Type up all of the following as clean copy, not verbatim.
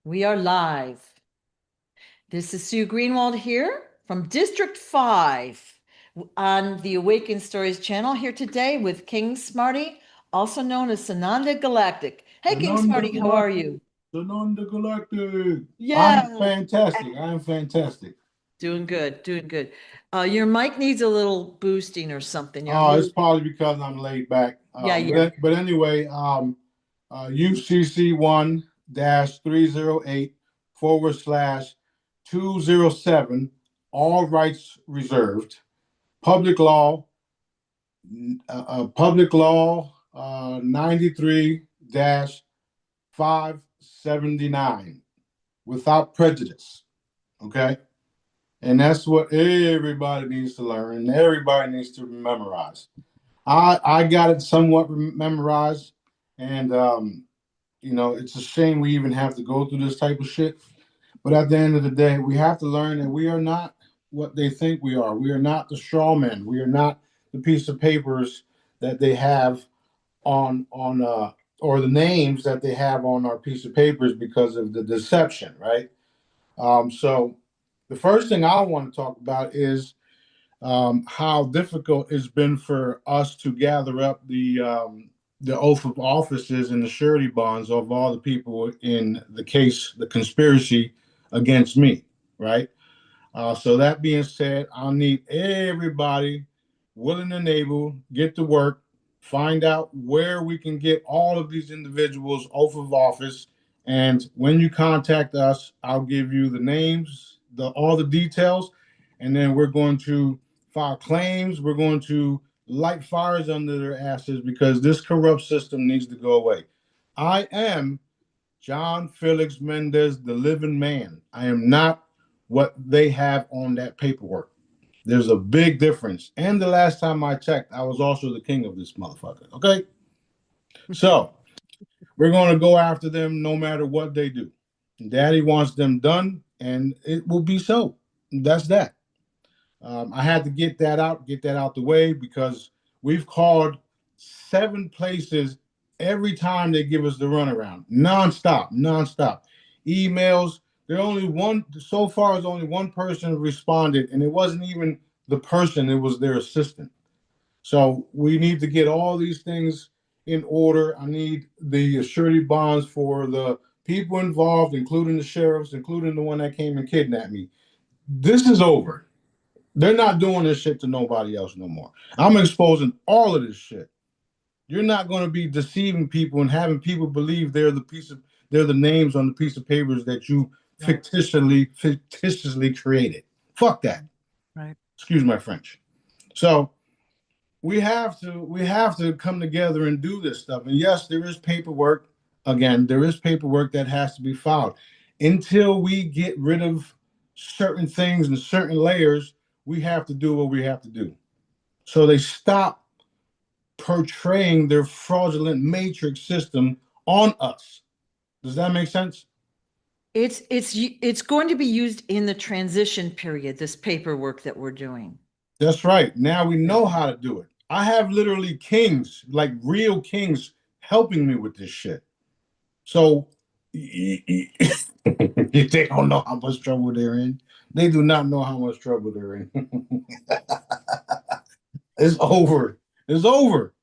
We are live. This is Sue Greenwald here from District 5 on the Awakened Stories channel here today with King Smarty, also known as Sananda Galactic. Hey, King Sananda Smarty, how are Galactic. you? Sananda Galactic. I'm Yeah, fantastic. I'm fantastic. doing good, doing good. Your mic needs a little boosting or something. You're a It's little, probably because I'm laid back. yeah, But yeah. but anyway, UCC 1-308/207, all rights reserved. Public law, public law 93-579, without prejudice. Okay. And that's what everybody needs to learn and everybody needs to memorize. I got it somewhat memorized, and it's a shame we even have to go through this type of shit. But at the end of the day, we have to learn that we are not what they think we are. We are not the straw men. We are not the piece of papers that they have on or the names that they have on our piece of papers because of the deception, right? So the first thing I want to talk about is how difficult it's been for us to gather up the oath of offices and the surety bonds of all the people in the case, the conspiracy against me, right? So that being said, I'll need everybody willing and able, get to work, find out where we can get all of these individuals oath of office. And when you contact us, I'll give you the names, all the details, and then we're going to file claims. We're going to light fires under their asses because this corrupt system needs to go away. I am John Felix Mendez, the living man. I am not what they have on that paperwork. There's a big difference. And the last time I checked, I was also the king of this motherfucker. Okay. So we're going to go after them no matter what they do. Daddy wants them done, and it will be so. That's that. I had to get that out the way because we've called 7 places every time they give us the runaround, nonstop. Emails. There only one so far. Has only one person responded, and it wasn't even the person; it was their assistant. So we need to get all these things in order. I need the surety bonds for the people involved, including the sheriffs, including the one that came and kidnapped me. This is over. They're not doing this shit to nobody else no more. I'm exposing all of this shit. You're not going to be deceiving people and having people believe they're the names on the piece of papers that you fictitiously created. Fuck that. Right. Excuse my French. So we have to come together and do this stuff. And yes, there is paperwork. Again, there is paperwork that has to be filed. Until we get rid of certain things and certain layers, we have to do what we have to do. So they stop portraying their fraudulent matrix system on us. Does that make sense? It's going to be used in the transition period, this paperwork that we're doing. That's right. Now we know how to do it. I have literally kings, like real kings, helping me with this shit. So they don't know how much trouble they're in. They do not know how much trouble they're in. It's over. It's over.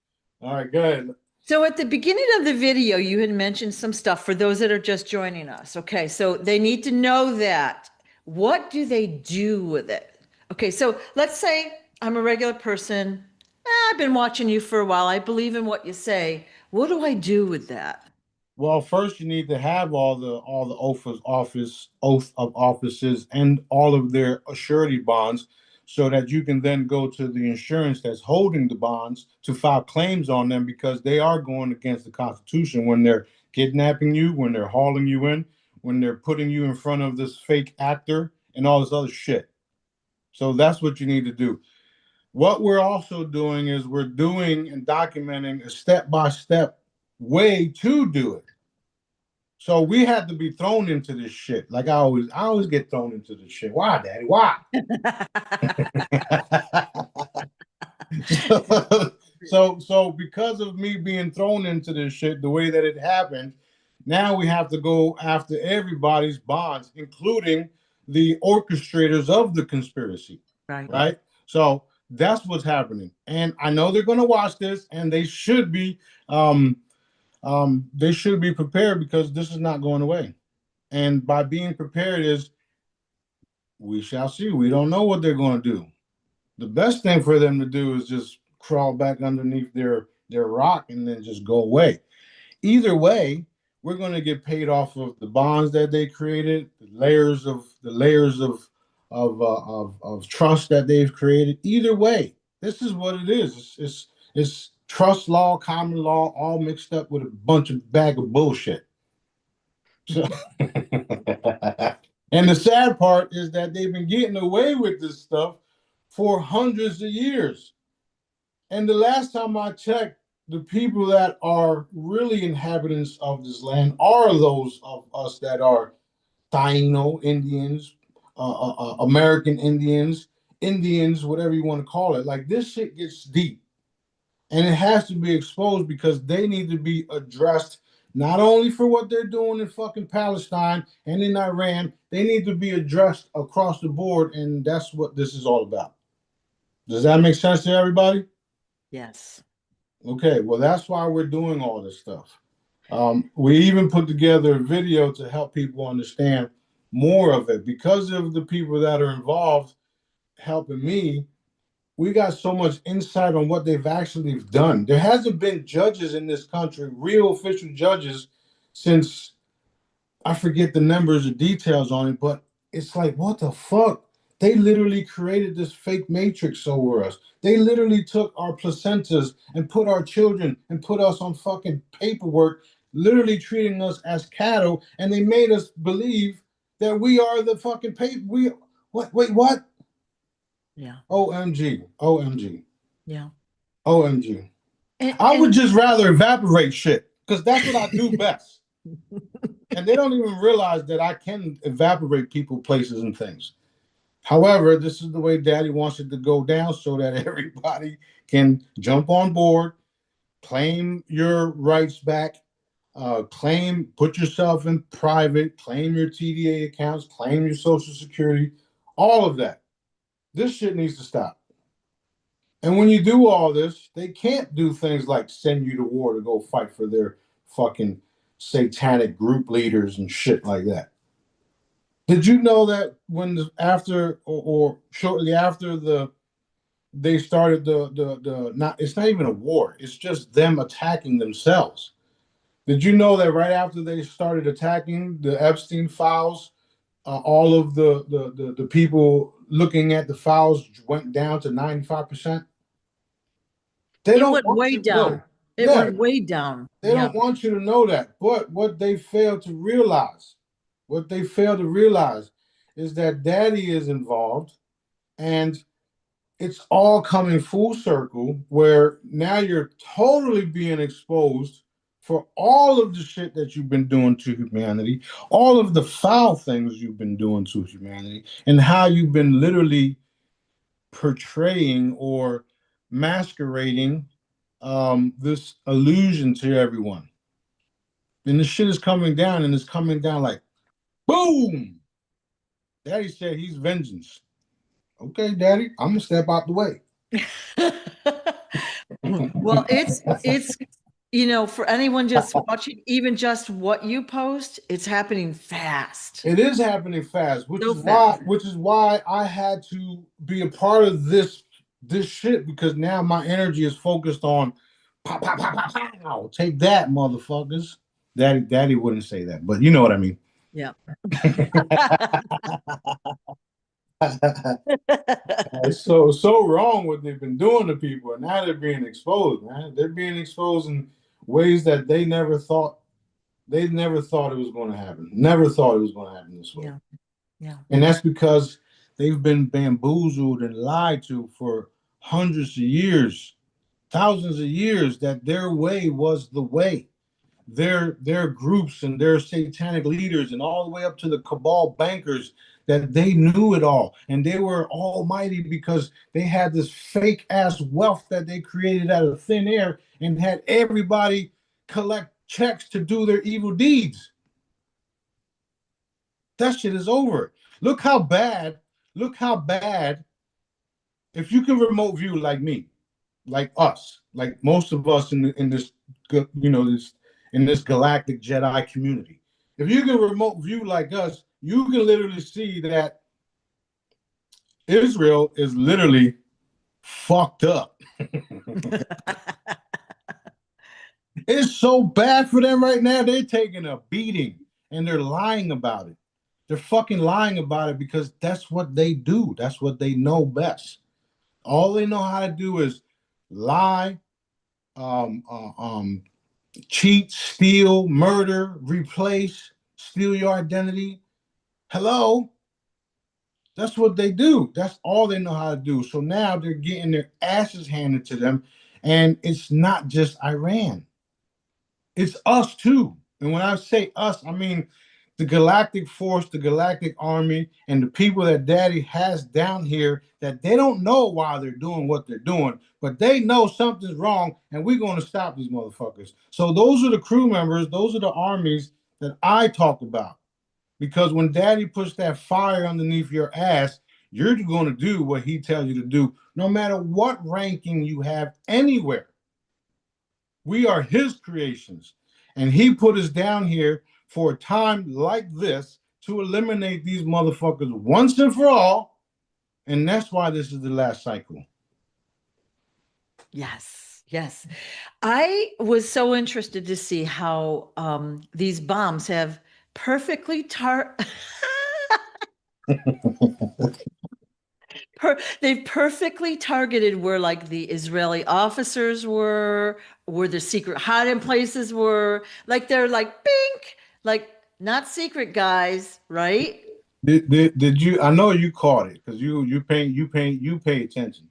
All right, go ahead. So at the beginning of the video, you had mentioned some stuff for those that are just joining us. Okay, so they need to know that. What do they do with it? Okay, so let's say I'm a regular person. I've been watching you for a while. I believe in what you say. What do I do with that? Well, first you need to have all the oath of offices and all of their surety bonds, so that you can then go to the insurance that's holding the bonds to file claims on them because they are going against the Constitution when they're kidnapping you, when they're hauling you in, when they're putting you in front of this fake actor and all this other shit. So that's what you need to do. What we're also doing is we're doing and documenting a step by step way to do it. So we had to be thrown into this shit. Like I always get thrown into this shit. Why, Daddy? Why? so because of me being thrown into this shit the way that it happened, Now we have to go after everybody's bonds, including the orchestrators of the conspiracy. Right. Right. So that's what's happening. And I know they're going to watch this, and they should be prepared, because this is not going away. And by being prepared is, we shall see. We don't know what they're going to do. The best thing for them to do is just crawl back underneath their rock and then just go away. Either way, we're going to get paid off of the bonds that they created, the layers of trust that they've created. Either way, this is what it is. It's trust law, common law, all mixed up with a bunch of bag of bullshit. So, and the sad part is that they've been getting away with this stuff for hundreds of years. And the last time I checked, the people that are really inhabitants of this land are those of us that are Taino Indians, American Indians, Indians, whatever you want to call it. Like, this shit gets deep, and it has to be exposed, because they need to be addressed, not only for what they're doing in fucking Palestine and in Iran. They need to be addressed across the board, and that's what this is all about. Does that make sense to everybody? Yes. Okay, well, that's why we're doing all this stuff. We even put together a video to help people understand more of it. Because of the people that are involved helping me, we got so much insight on what they've actually done. There hasn't been judges in this country, real official judges, since, I forget the numbers or details on it, but it's like, what the fuck? They literally created this fake matrix over us. They literally took our placentas and put our children and put us on fucking paperwork, literally treating us as cattle, and they made us believe that we are the fucking paper. What? Yeah. OMG. OMG. Yeah. OMG. And, I would just rather evaporate shit, because that's what I do best. And they don't even realize that I can evaporate people, places, and things. However, this is the way Daddy wants it to go down, so that everybody can jump on board, claim your rights back, put yourself in private, claim your TDA accounts, claim your Social Security, all of that. This shit needs to stop. And when you do all this, they can't do things like send you to war to go fight for their fucking satanic group leaders and shit like that. Did you know that after or shortly after they started the not, it's not even a war, it's just them attacking themselves. Did you know that right after they started attacking the Epstein files, all of the people looking at the files went down to 95%? They don't went want way you to down. know. It Yeah, went way down. they don't want you to know that. But what they fail to realize, is that Daddy is involved, and it's all coming full circle, where now you're totally being exposed for all of the shit that you've been doing to humanity, all of the foul things you've been doing to humanity, and how you've been literally portraying or masquerading this illusion to everyone. And the shit is coming down, and it's coming down like boom. Daddy said he's vengeance. Okay, Daddy, I'm gonna step out the way. Well, it's for anyone just watching, even just what you post, it's happening fast. It is happening fast, which So is fast. why I had to be a part of this shit, because now my energy is focused on pow, pow, pow, pow, pow. Take that, motherfuckers. Daddy wouldn't say that, but you know what I mean. Yeah. It's so wrong what they've been doing to people, and now they're being exposed, man. They're being exposed in ways that they never thought it was going to happen. Never thought it was going to happen this way. Yeah. Yeah. And that's because they've been bamboozled and lied to for hundreds of years, thousands of years, that their way was the way. Their groups and their satanic leaders, and all the way up to the cabal bankers, that they knew it all, and they were almighty because they had this fake ass wealth that they created out of thin air, and had everybody collect checks to do their evil deeds. That shit is over. Look how bad, if you can remote view like me, like us, like most of us in this, in this galactic Jedi community. If you can remote view like us, you can literally see that Israel is literally fucked up. It's so bad for them right now. They're taking a beating and they're lying about it. They're fucking lying about it because that's what they do. That's what they know best. All they know how to do is lie, cheat, steal, murder, replace, steal your identity. Hello? That's what they do. That's all they know how to do. So now they're getting their asses handed to them. And it's not just Iran. It's us too. And when I say us, I mean the galactic force, the galactic army, and the people that daddy has down here that they don't know why they're doing what they're doing, but they know something's wrong and we're going to stop these motherfuckers. So those are the crew members, those are the armies that I talk about. Because when daddy puts that fire underneath your ass, you're going to do what he tells you to do, no matter what ranking you have anywhere. We are his creations. And he put us down here for a time like this to eliminate these motherfuckers once and for all. And that's why this is the last cycle. Yes, yes. I was so interested to see how these bombs have perfectly they've perfectly targeted where like the Israeli officers where the secret hiding places were. Like they're like bink, like not secret guys, right? Did you? I know you caught it because you pay attention.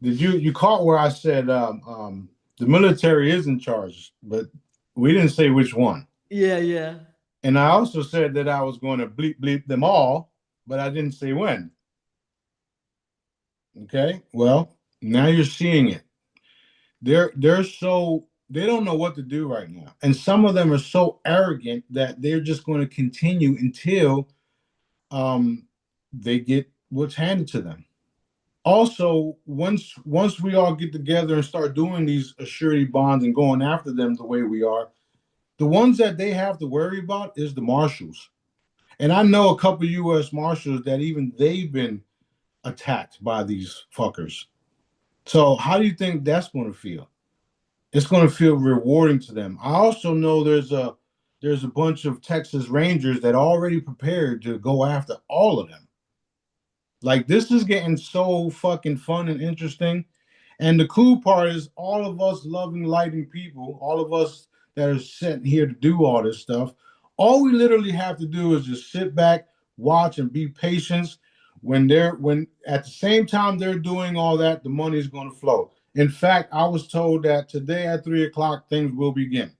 Did you caught where I said the military is in charge, but we didn't say which one. Yeah, yeah. And I also said that I was going to bleep them all, but I didn't say when. Okay, well, now you're seeing it. They're so they don't know what to do right now, and some of them are so arrogant that they're just going to continue until they get what's handed to them. Also, once we all get together and start doing these surety bonds and going after them the way we are, the ones that they have to worry about is the marshals. And I know a couple of U.S. marshals that even they've been attacked by these fuckers. So how do you think that's going to feel? It's going to feel rewarding to them. I also know there's a bunch of Texas Rangers that are already prepared to go after all of them. Like this is getting so fucking fun and interesting. And the cool part is all of us loving, lighting people, all of us that are sent here to do all this stuff, all we literally have to do is just sit back, watch, and be patient. When at the same time they're doing all that, the money is going to flow. In fact, I was told that today at 3:00 things will begin.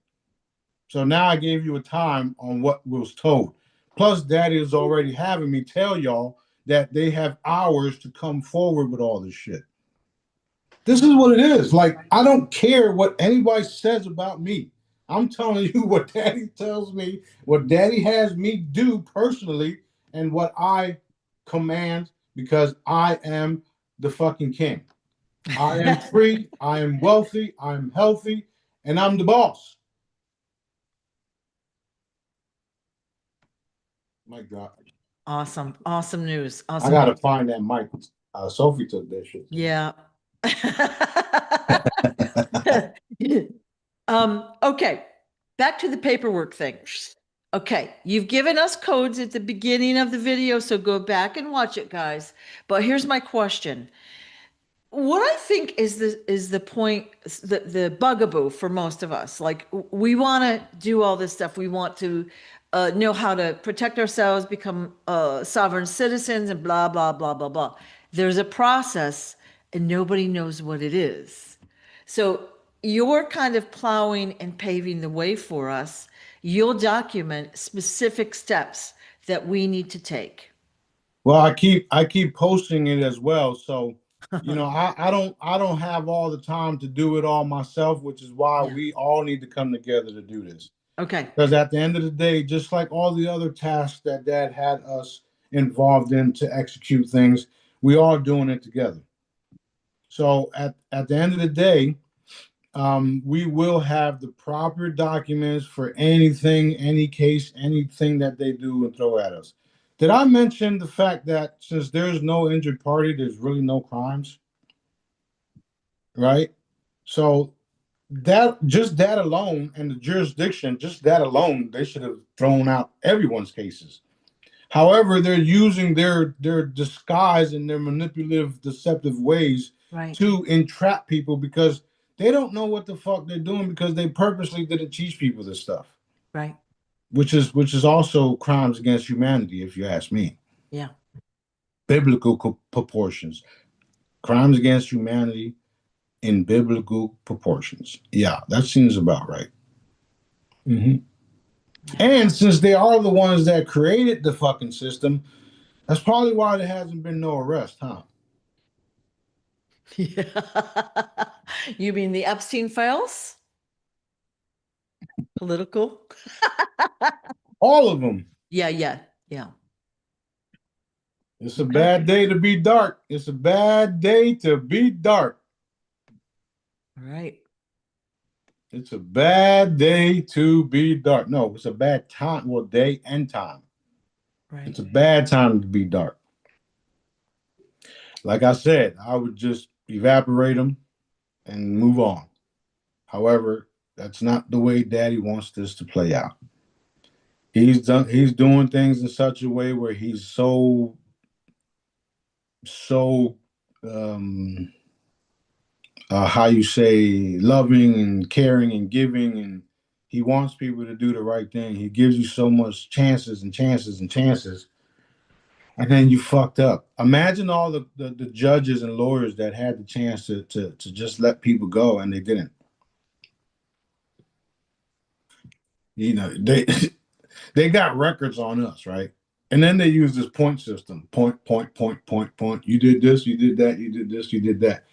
So now I gave you a time on what was told. Plus, Daddy is already having me tell y'all that they have hours to come forward with all this shit. This is what it is. Like, I don't care what anybody says about me. I'm telling you what Daddy tells me, what Daddy has me do personally, and what I command because I am the fucking king. I am free, I am wealthy, I'm healthy, and I'm the boss. My God. Awesome. Awesome news. Awesome. I gotta find that mic. Sophie took that shit. Yeah. Okay. Back to the paperwork thing. Okay, you've given us codes at the beginning of the video, so go back and watch it, guys. But here's my question. What I think is the point, the bugaboo for most of us. Like we want to do all this stuff. We want to know how to protect ourselves, become sovereign citizens, and blah blah blah blah blah. There's a process, and nobody knows what it is. So you're kind of plowing and paving the way for us. You'll document specific steps that we need to take. Well, I keep posting it as well. So You know, I don't have all the time to do it all myself, which is why Yeah. we all need to come together to do this. Okay. Because at the end of the day, just like all the other tasks that Dad had us involved in to execute things, we are doing it together. So at the end of the day, we will have the proper documents for anything, any case, anything that they do and throw at us. Did I mention the fact that since there's no injured party, there's really no crimes, right? So that just that alone and the jurisdiction, just that alone, they should have thrown out everyone's cases. However, they're using their disguise and their manipulative, deceptive ways Right. to entrap people because they don't know what the fuck they're doing because they purposely didn't teach people this stuff, Right. which is also crimes against humanity, if you ask me. Yeah. Biblical proportions, crimes against humanity in biblical proportions. Yeah, that seems about right. hmm And since they are the ones that created the fucking system, that's probably why there hasn't been no arrest, huh? Yeah. You mean the Epstein files? Political? All of them. Yeah, yeah, yeah. It's a Okay. bad day to be dark. It's a bad day to be dark. All right. It's a bad day to be dark. No, it's a bad time. Well, day and time. Right. It's a bad time to be dark. Like I said, I would just evaporate them and move on. However, that's not the way Daddy wants this to play out. He's doing things in such a way where he's so how you say loving and caring and giving, and he wants people to do the right thing. He gives you so much chances and chances and chances, and then you fucked up. Imagine all the judges and lawyers that had the chance to just let people go and they didn't. You know, they got records on us, right? And then they use this point system. Point, point, point, point, point. You did this, you did that, you did this, you did that.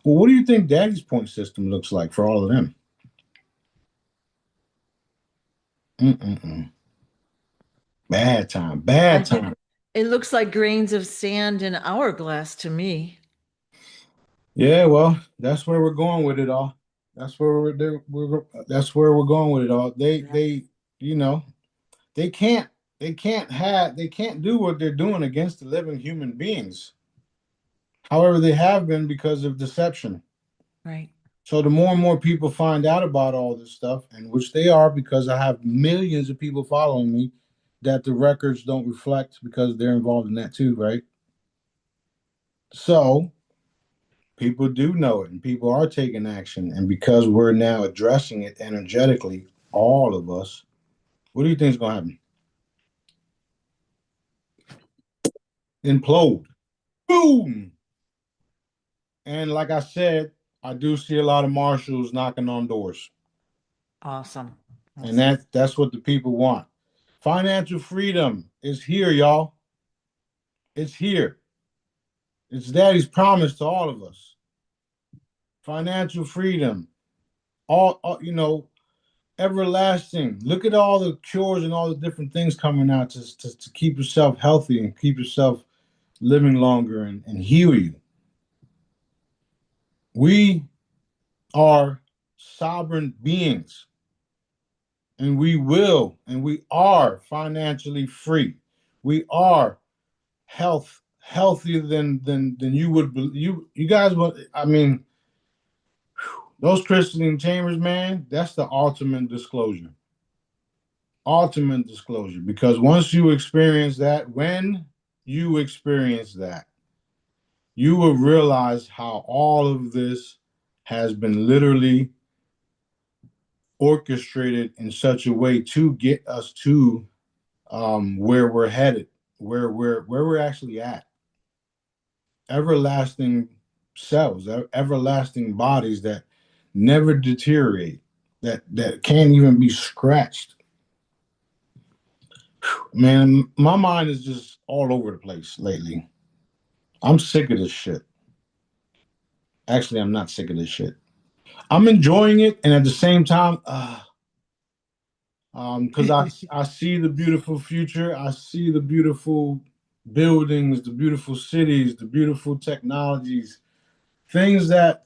Well, what do you think Daddy's point system looks like for all of them? Mm-mm-mm. Bad time, bad time. It looks like grains of sand in hourglass to me. Yeah, well, that's where we're going with it all. That's where that's where we're going with it all. Yeah. You know, they can't they can't do what they're doing against the living human beings. However, they have been because of deception. Right. So the more and more people find out about all this stuff, and which they are because I have millions of people following me that the records don't reflect because they're involved in that too, right? So people do know it and people are taking action. And because we're now addressing it energetically, all of us, what do you think is going to happen? Implode. Boom. And like I said, I do see a lot of marshals knocking on doors. Awesome. And that's what the people want. Financial freedom is here, y'all. It's here. It's Daddy's promise to all of us. Financial freedom, you know, everlasting. Look at all the cures and all the different things coming out to keep yourself healthy and keep yourself living longer and heal you. We are sovereign beings, and we will, and we are financially free. We are healthier than you would. You guys, I mean, those crystalline chambers, man, that's the ultimate disclosure. Ultimate disclosure. Because once you experience that, when you experience that, you will realize how all of this has been literally orchestrated in such a way to get us to where we're headed, where we're actually at. Everlasting cells, everlasting bodies that never deteriorate, that can't even be scratched. Man, my mind is just all over the place lately. I'm sick of this shit. Actually, I'm not sick of this shit. I'm enjoying it, and at the same time, because I see the beautiful future. I see the beautiful buildings, the beautiful cities, the beautiful technologies, things that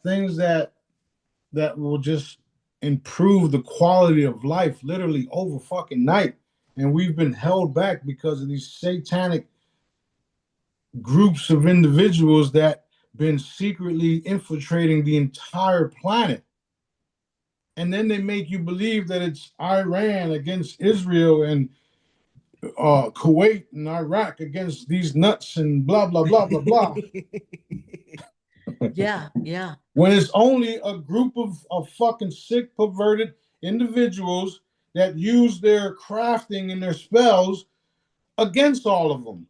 will just improve the quality of life literally over fucking night. And we've been held back because of these satanic groups of individuals that been secretly infiltrating the entire planet. And then they make you believe that it's Iran against Israel and Kuwait and Iraq against these nuts and blah blah blah blah blah. Yeah, yeah. When it's only a group of fucking sick, perverted individuals that use their crafting and their spells against all of them.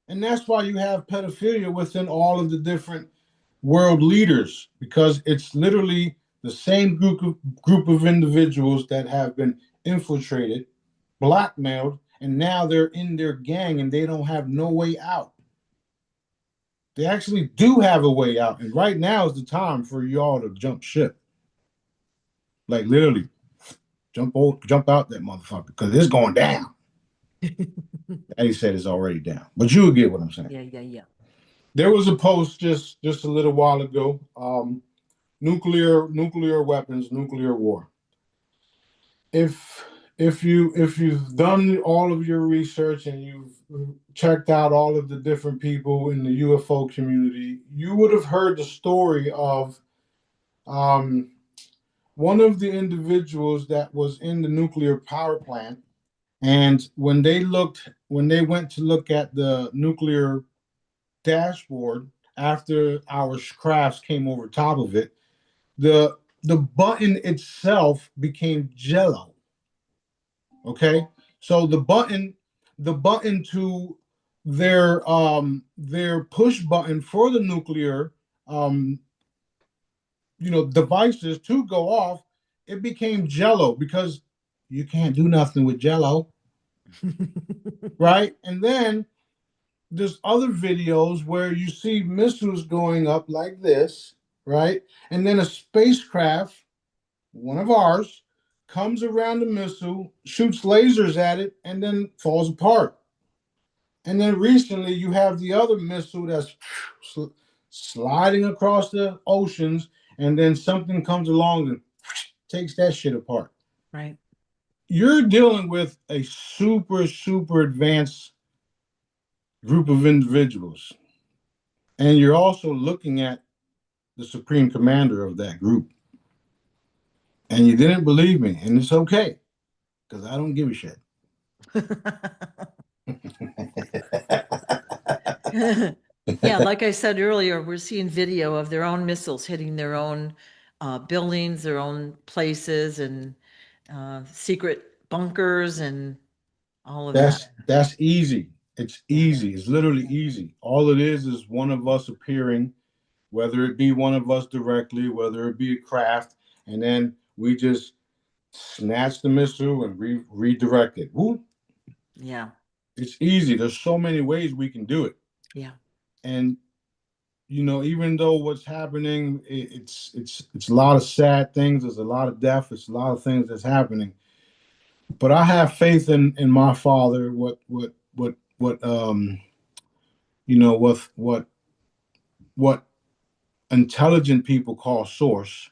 And that's why you have pedophilia within all of the different world leaders, because it's literally the same group of individuals that have been infiltrated, blackmailed, and now they're in their gang and they don't have no way out. They actually do have a way out, and right now is the time for y'all to jump ship. Like literally, jump out that motherfucker because it's going down. And he said it's already down, but you get what I'm saying. Yeah, yeah, yeah. There was a post just a little while ago. Nuclear weapons, nuclear war. If you've done all of your research and you've checked out all of the different people in the UFO community, you would have heard the story of one of the individuals that was in the nuclear power plant. And when they went to look at the nuclear dashboard after our crafts came over top of it, the button itself became jello. Okay, so the button to their push button for the nuclear um devices to go off, it became jello because you can't do nothing with jello, right? And then there's other videos where you see missiles going up like this, right? And then a spacecraft, one of ours, comes around the missile, shoots lasers at it, and then falls apart. And then recently you have the other missile that's sliding across the oceans, and then something comes along and takes that shit apart. Right. You're dealing with a super, super advanced group of individuals. And you're also looking at the supreme commander of that group. And you didn't believe me, and it's okay, because I don't give a shit. Yeah, like I said earlier, we're seeing video of their own missiles hitting their own buildings, their own places, and secret bunkers, and all of that. That's easy. It's easy. It's literally easy. All it is one of us appearing, whether it be one of us directly, whether it be a craft, and then we just snatch the missile and redirect it. Woo. Yeah, It's easy. There's so many ways we can do it. yeah. And even though what's happening, it's a lot of sad things. There's a lot of death. It's a lot of things that's happening. But I have faith in my father. What intelligent people call source,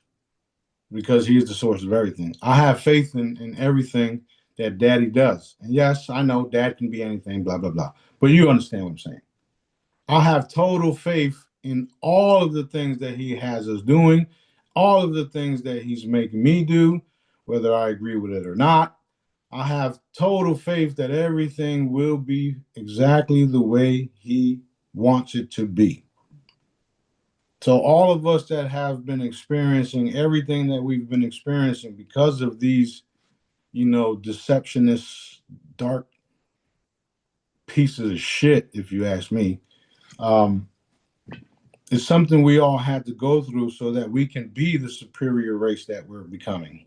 because he is the source of everything. I have faith in everything that daddy does. And yes, I know dad can be anything, blah, blah, blah. But you understand what I'm saying. I have total faith in all of the things that he has us doing, all of the things that he's making me do, whether I agree with it or not. I have total faith that everything will be exactly the way he wants it to be. So all of us that have been experiencing everything that we've been experiencing because of these, deceptionist, dark pieces of shit, if you ask me, it's something we all had to go through so that we can be the superior race that we're becoming.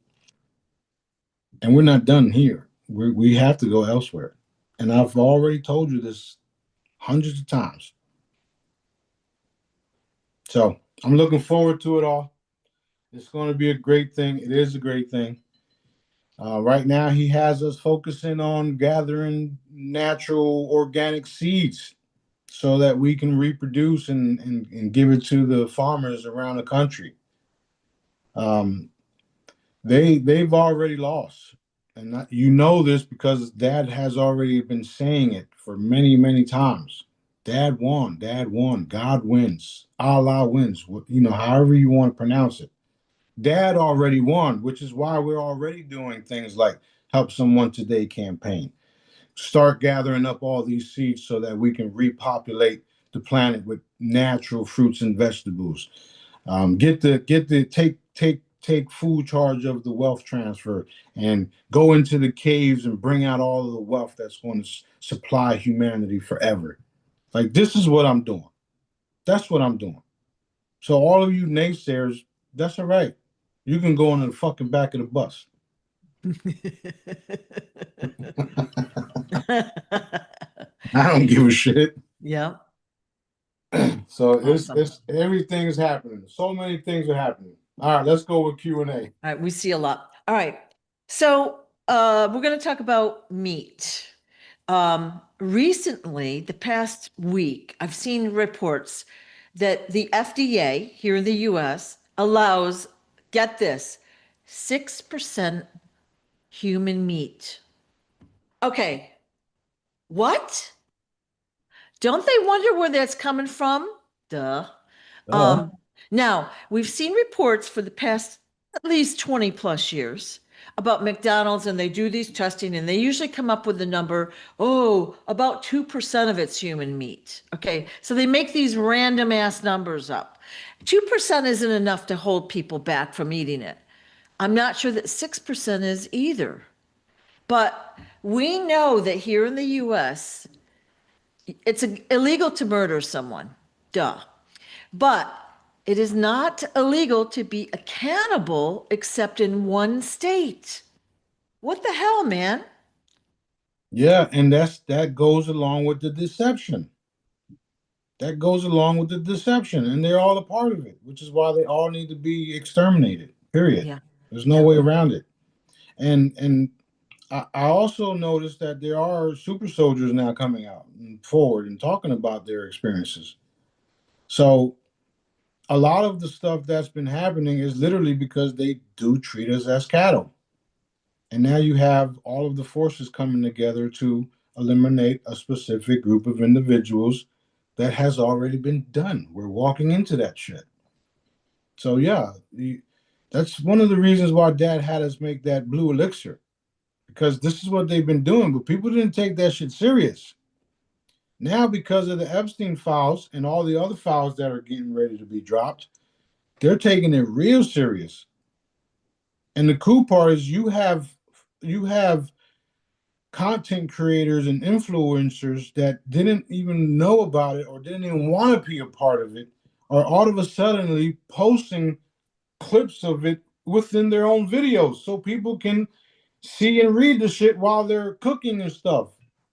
And we're not done here. We have to go elsewhere. And I've already told you this hundreds of times. So I'm looking forward to it all. It's going to be a great thing. It is a great thing. Right now, he has us focusing on gathering natural organic seeds so that we can reproduce and give it to the farmers around the country. Um, they've already lost, and you know this because Dad has already been saying it for many times. Dad won. Dad won. God wins. Allah wins. You know, however you want to pronounce it. Dad already won, which is why we're already doing things like Help Someone Today campaign. Start gathering up all these seeds so that we can repopulate the planet with natural fruits and vegetables. Take full charge of the wealth transfer and go into the caves and bring out all of the wealth that's going to supply humanity forever. Like, this is what I'm doing. That's what I'm doing. So all of you naysayers, that's all right. You can go on the fucking back of the bus. I don't give a shit. Yeah. So Awesome. it's everything's happening. So many things are happening. All right, let's go with Q&A. All right, we see a lot. All right. So we're going to talk about meat. Recently, the past week, I've seen reports that the FDA here in the US allows, get this, 6% human meat. Okay. What? Don't they wonder where that's coming from? Duh. Um, Now, we've seen reports for the past at least 20 plus years about McDonald's, and they do these testing, and they usually come up with the number, oh, about 2% of it's human meat. Okay, so they make these random ass numbers up. 2% isn't enough to hold people back from eating it. I'm not sure that 6% is either. But we know that here in the US, it's illegal to murder someone. Duh. But it is not illegal to be a cannibal except in one state. What the hell, man? Yeah, and that goes along with the deception. That goes along with the deception, and they're all a part of it, which is why they all need to be exterminated. Period. Yeah. There's no Yeah. way around it. And I also noticed that there are super soldiers now coming out and forward and talking about their experiences. So a lot of the stuff that's been happening is literally because they do treat us as cattle. And now you have all of the forces coming together to eliminate a specific group of individuals that has already been done. We're walking into that shit. So yeah, that's one of the reasons why Dad had us make that blue elixir, because this is what they've been doing, but people didn't take that shit serious. Now, because of the Epstein files and all the other files that are getting ready to be dropped, they're taking it real serious. And the cool part is you have content creators and influencers that didn't even know about it or didn't even want to be a part of it, are all of a suddenly posting clips of it within their own videos so people can see and read the shit while they're cooking and stuff.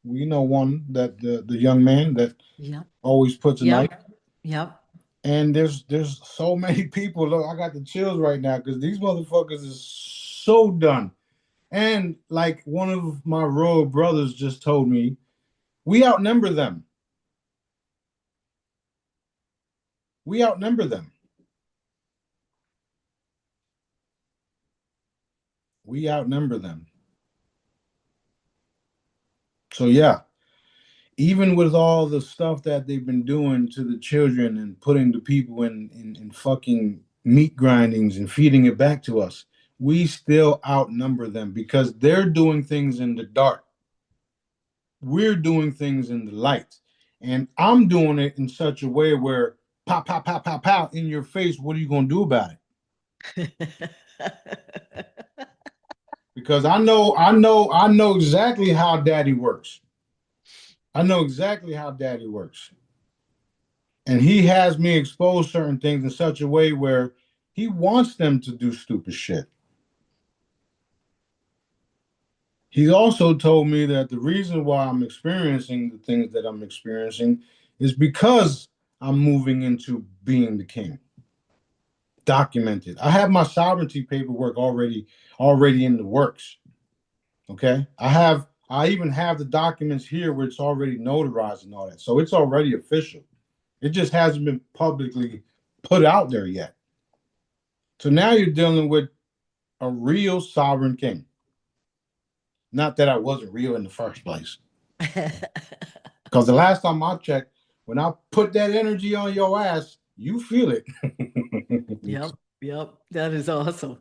We know one that the young man that Yep. always puts a knife. Yep. Yep. And there's so many people. Look, I got the chills right now because these motherfuckers is so done. And like one of my royal brothers just told me, we outnumber them. We outnumber them. We outnumber them. So yeah, even with all the stuff that they've been doing to the children and putting the people in fucking meat grindings and feeding it back to us, we still outnumber them because they're doing things in the dark. We're doing things in the light. And I'm doing it in such a way where pow, pow, pow, pow, pow in your face. What are you going to do about it? Because I know exactly how daddy works. I know exactly how daddy works. And he has me expose certain things in such a way where he wants them to do stupid shit. He also told me that the reason why I'm experiencing the things that I'm experiencing is because I'm moving into being the king. documented. I have my sovereignty paperwork already in the works. Okay. I even have the documents here where it's already notarized and all that. So it's already official. It just hasn't been publicly put out there yet. So now you're dealing with a real sovereign king. Not that I wasn't real in the first place. Because the last time I checked, when I put that energy on your ass, you feel it. Yep. That is awesome.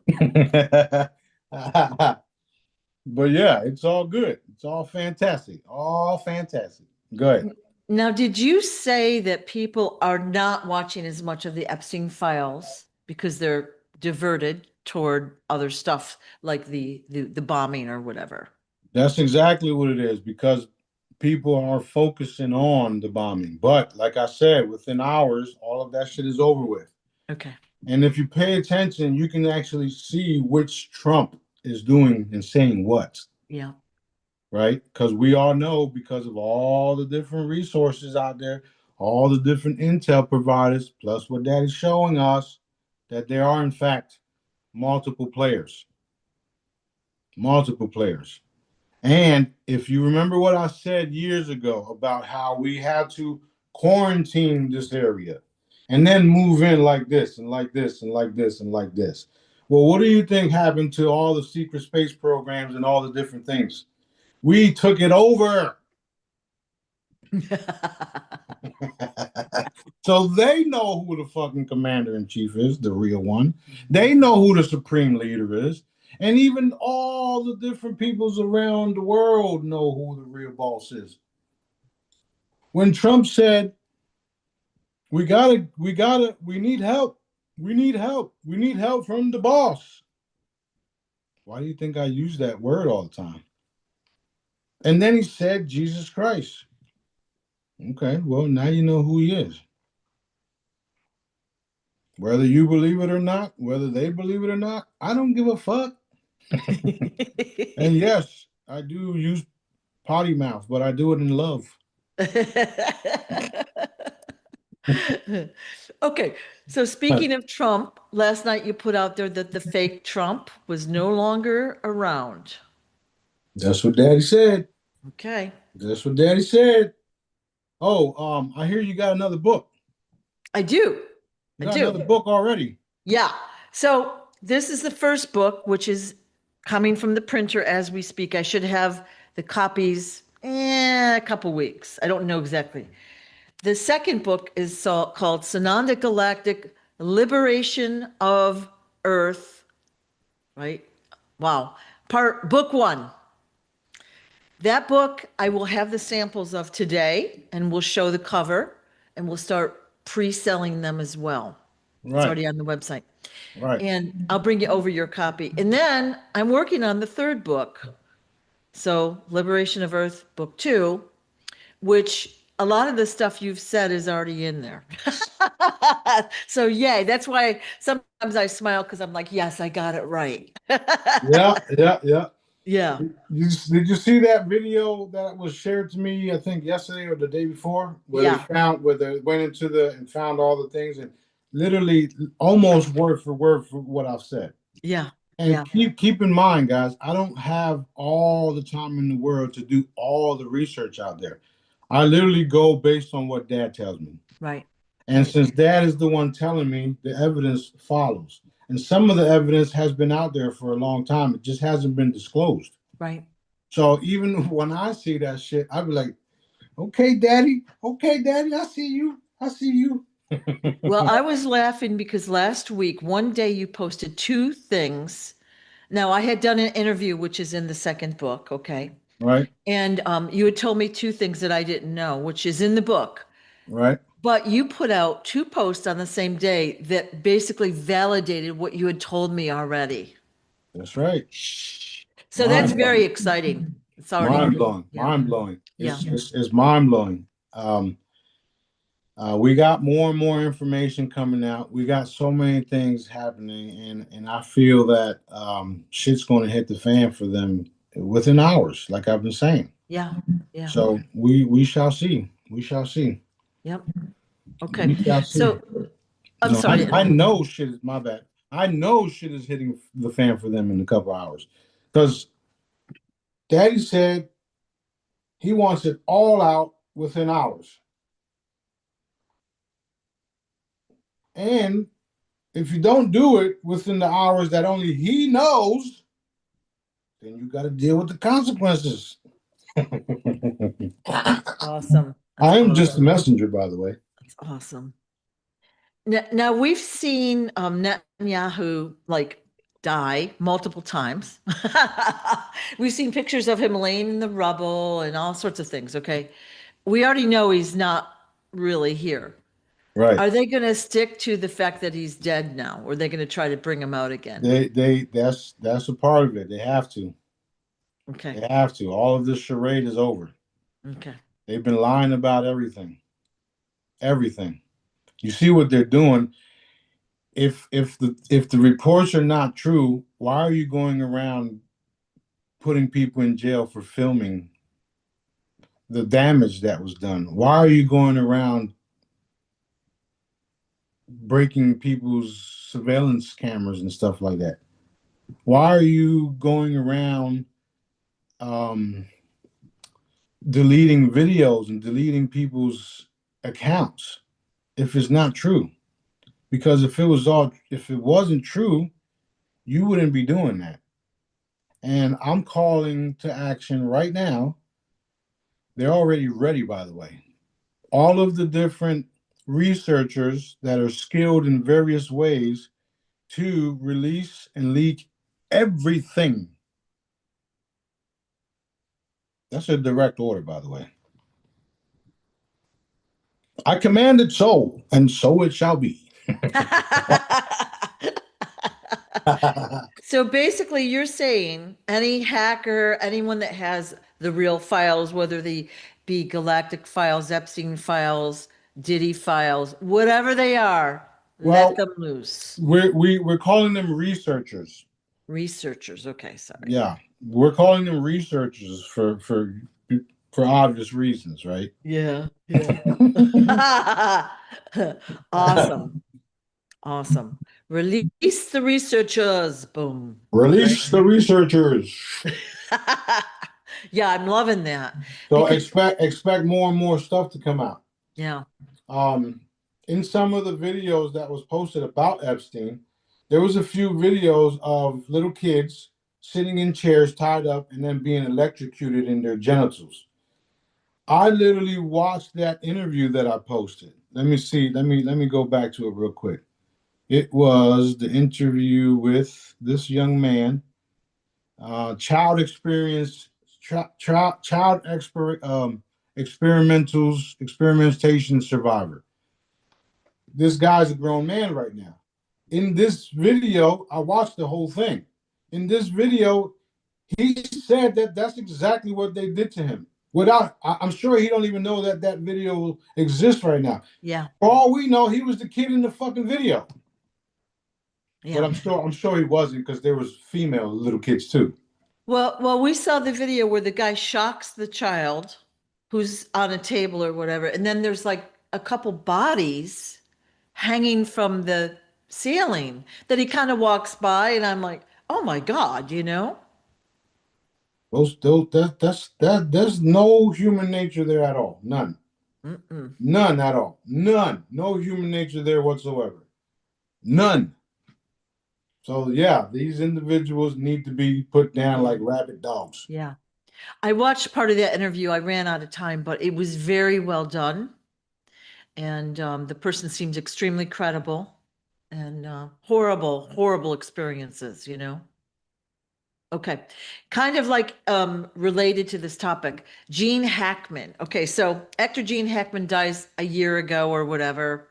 But yeah, it's all good. It's all fantastic. All fantastic. Go ahead. Now, did you say that people are not watching as much of the Epstein files because they're diverted toward other stuff like the bombing or whatever? That's exactly what it is, because people are focusing on the bombing. But like I said, within hours, all of that shit is over with. Okay. And if you pay attention, you can actually see which Trump is doing and saying what. Yeah. Right? Because we all know, because of all the different resources out there, all the different intel providers, plus what that is showing us, that there are in fact multiple players. Multiple players. And if you remember what I said years ago about how we had to quarantine this area and then move in like this and like this and like this and like this. Well, what do you think happened to all the secret space programs and all the different things? We took it over. So they know who the fucking commander in chief is, the real one. They know who the supreme leader is. And even all the different peoples around the world know who the real boss is. When Trump said, we need help. We need help from the boss. Why do you think I use that word all the time? And then he said, Jesus Christ. Okay, well, now you know who he is. Whether you believe it or not, whether they believe it or not, I don't give a fuck. And yes, I do use potty mouth, but I do it in love. Okay, so speaking of Trump, last night you put out there that the fake Trump was no longer around. That's what Daddy said. Okay. That's what Daddy said. Oh, I hear you got another book. I do. You got another book already. Yeah. So this is the first book, which is coming from the printer as we speak. I should have the copies a couple weeks. I don't know exactly. The second book is called Sananda Galactic Liberation of Earth. Right? Wow. Book 1. That book I will have the samples of today, and we'll show the cover, and we'll start pre-selling them as well. It's already on the website. Right. And I'll bring you over your copy. And then I'm working on the third book. So Liberation of Earth, book 2, which a lot of the stuff you've said is already in there. So yay. That's why sometimes I smile, because I'm like, yes, I got it right. Yeah. Yeah. Did you see that video that was shared to me, I think yesterday or the day before, where they went into and found all the things, and literally almost word for what I've said. Yeah. And keep in mind, guys, I don't have all the time in the world to do all the research out there. I literally go based on what Dad tells me. Right. And since Dad is the one telling me, the evidence follows. And some of the evidence has been out there for a long time. It just hasn't been disclosed. Right. So even when I see that shit, I'd be like, okay, Daddy, I see you. Well, I was laughing because last week, one day you posted 2 things. Now, I had done an interview, which is in the second book, okay? Right. And you had told me 2 things that I didn't know, which is in the book. Right. But you put out 2 posts on the same day that basically validated what you had told me already. That's right. So that's very exciting. It's already mind-blowing. Yeah. Mind-blowing. Yeah. It's mind-blowing. We got more and more information coming out. We got so many things happening, and I feel that shit's going to hit the fan for them within hours, like I've been saying. Yeah. Yeah. So we shall see. We shall see. Yep. Okay. So I'm No, sorry. I know shit is my bad. I know shit is hitting the fan for them in a couple hours. Because Daddy said he wants it all out within hours. And if you don't do it within the hours that only he knows, then you got to deal with the consequences. Awesome. I That's am just a awesome. messenger, by the way. That's awesome. Now we've seen Netanyahu like die multiple times. We've seen pictures of him laying in the rubble and all sorts of things. Okay. We already know he's not really here. Right. Are they going to stick to the fact that he's dead now? Or are they going to try to bring him out again? That's a part of it. They have to. Okay. They have to. All of this charade is over. Okay. They've been lying about everything. Everything. You see what they're doing. If the reports are not true, why are you going around putting people in jail for filming the damage that was done? Why are you going around breaking people's surveillance cameras and stuff like that? Why are you going around deleting videos and deleting people's accounts if it's not true? Because if it wasn't true, you wouldn't be doing that. And I'm calling to action right now. They're already ready, by the way. All of the different researchers that are skilled in various ways to release and leak everything. That's a direct order, by the way. I command it so, and so it shall be. So basically, you're saying any hacker, anyone that has the real files, whether they be Galactic files, Epstein files, Diddy files, whatever they are, Well, let them loose. we're calling them researchers. Researchers. Okay, sorry. Yeah, we're calling them researchers for obvious reasons, right? Yeah, yeah. Awesome. Awesome. Release the researchers. Boom. Release the researchers. Yeah, I'm loving that. So Because, expect more and more stuff to come out. yeah. In some of the videos that was posted about Epstein, there was a few videos of little kids sitting in chairs tied up and then being electrocuted in their genitals. I literally watched that interview that I posted. Let me see. Let me go back to it real quick. It was the interview with this young man, child experience, experimentation survivor. This guy's a grown man right now. In this video, I watched the whole thing. In this video, he said that that's exactly what they did to him. I'm sure he don't even know that that video exists right now. Yeah. For all we know, he was the kid in the fucking video. Yeah. But I'm sure he wasn't, because there was female little kids too. Well, we saw the video where the guy shocks the child who's on a table or whatever, and then there's like a couple bodies hanging from the ceiling that he kind of walks by, and I'm like, oh my God, you know? There's no human nature there at all. None. Mm-mm. None at all. None. No human nature there whatsoever. None. So yeah, these individuals need to be put down like rabid dogs. Yeah. I watched part of that interview. I ran out of time, but it was very well done. And the person seems extremely credible, and horrible, horrible experiences, you know? Okay. Kind of like related to this topic, Gene Hackman. Okay, so actor Gene Hackman dies a year ago or whatever.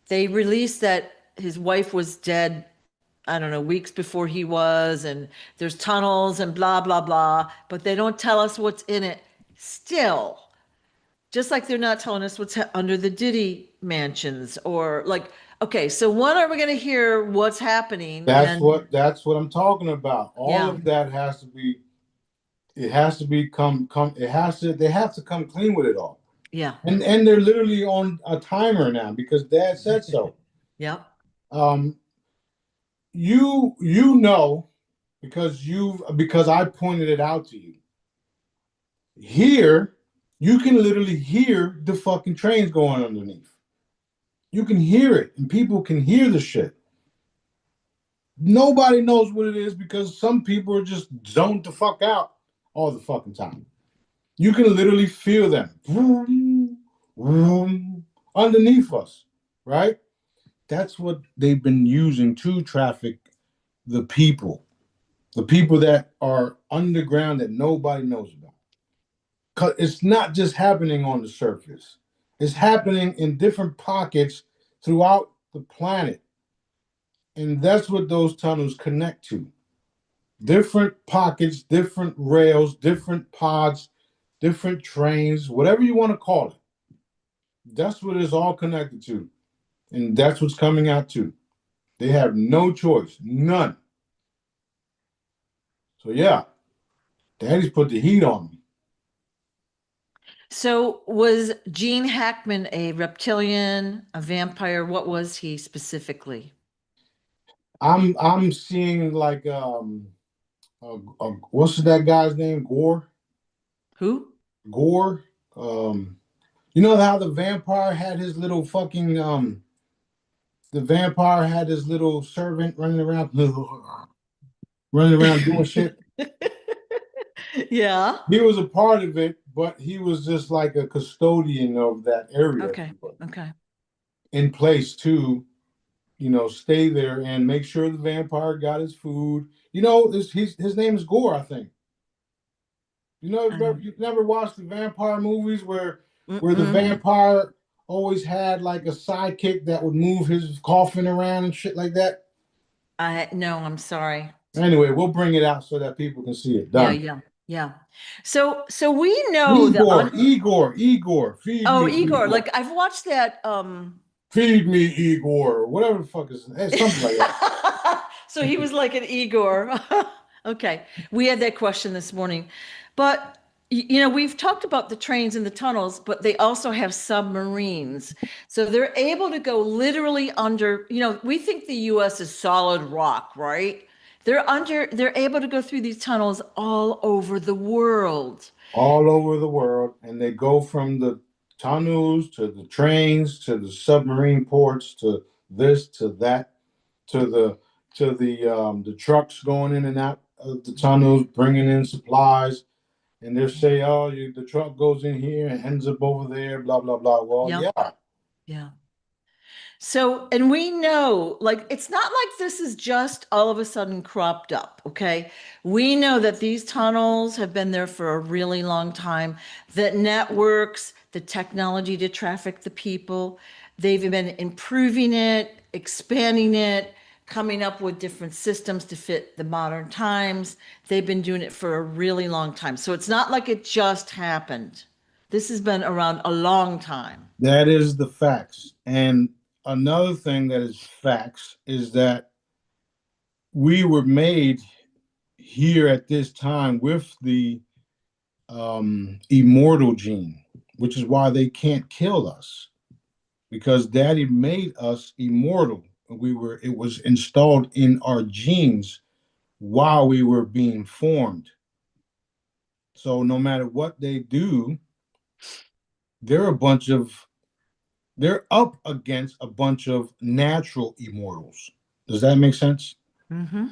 They released that his wife was dead, I don't know, weeks before he was, and there's tunnels and blah, blah, blah, but they don't tell us what's in it still. Just like they're not telling us what's under the Diddy mansions, or like, okay, so when are we going to hear what's happening? That's what I'm talking about. All Yeah. of that has to be. It has to be It has to. They have to come clean with it all. Yeah. And they're literally on a timer now because Dad said so. Yep. Um, you know because I pointed it out to you. Here, you can literally hear the fucking trains going underneath. You can hear it, and people can hear the shit. Nobody knows what it is because some people are just zoned the fuck out all the fucking time. You can literally feel them vroom, vroom, underneath us, right? That's what they've been using to traffic the people that are underground that nobody knows about. Because it's not just happening on the surface, it's happening in different pockets throughout the planet. And that's what those tunnels connect to. Different pockets, different rails, different pods, different trains, whatever you want to call it. That's what it's all connected to. And that's what's coming out too. They have no choice, none. So yeah, Daddy's put the heat on me. So was Gene Hackman a reptilian, a vampire? What was he specifically? I'm seeing like what's that guy's name? Who? Gore. You know how the vampire had his little fucking the vampire had his little servant running around running around doing shit. Yeah. He was a part of it, but he was just like a custodian of that area. Okay. Okay. In place to, stay there and make sure the vampire got his food. His name is Gore, I think. You've never watched the vampire movies where the Mm-mm. vampire always had like a sidekick that would move his coffin around and shit like that. No, I'm sorry. Anyway, we'll bring it out so that people can see it. Yeah, Done. yeah, yeah. So we know that Igor, feed oh, me, Igor, Igor. like I've watched that Feed me, Igor, or whatever the fuck is something like that. so he was like an Igor. Okay. We had that question this morning. But we've talked about the trains and the tunnels, but they also have submarines. So they're able to go literally under, we think the US is solid rock, right? They're able to go through these tunnels all over the world. All over the world, and they go from the tunnels to the trains to the submarine ports to this to that to the trucks going in and out of the tunnels, bringing in supplies. And they say, "Oh, the truck goes in here and ends up over there." Blah blah blah. Well, Yeah. yeah, Yeah. So, and we know, like, it's not like this is just all of a sudden cropped up, okay? We know that these tunnels have been there for a really long time, that networks, the technology to traffic the people, they've been improving it, expanding it, coming up with different systems to fit the modern times. They've been doing it for a really long time. So it's not like it just happened. This has been around a long time. that is the facts. And another thing that is facts is that we were made here at this time with the immortal gene, which is why they can't kill us because Daddy made us immortal. It was installed in our genes while we were being formed. So no matter what they do, they're a bunch of they're up against a bunch of natural immortals. Does that make sense? Mm-hmm.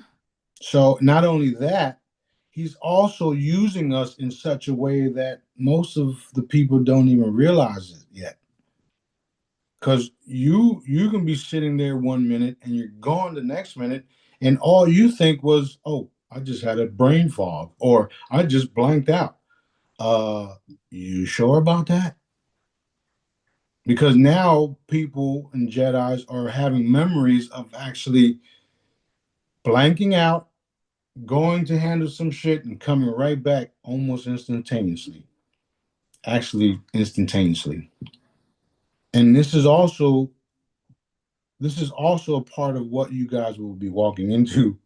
So not only that, he's also using us in such a way that most of the people don't even realize it yet. Because you can be sitting there 1 minute and you're gone the next minute, and all you think was, "Oh, I just had a brain fog," or "I just blanked out." You sure about that? Because now people and Jedi's are having memories of actually blanking out, going to handle some shit, and coming right back almost instantaneously. Actually, instantaneously. And this is also a part of what you guys will be walking into.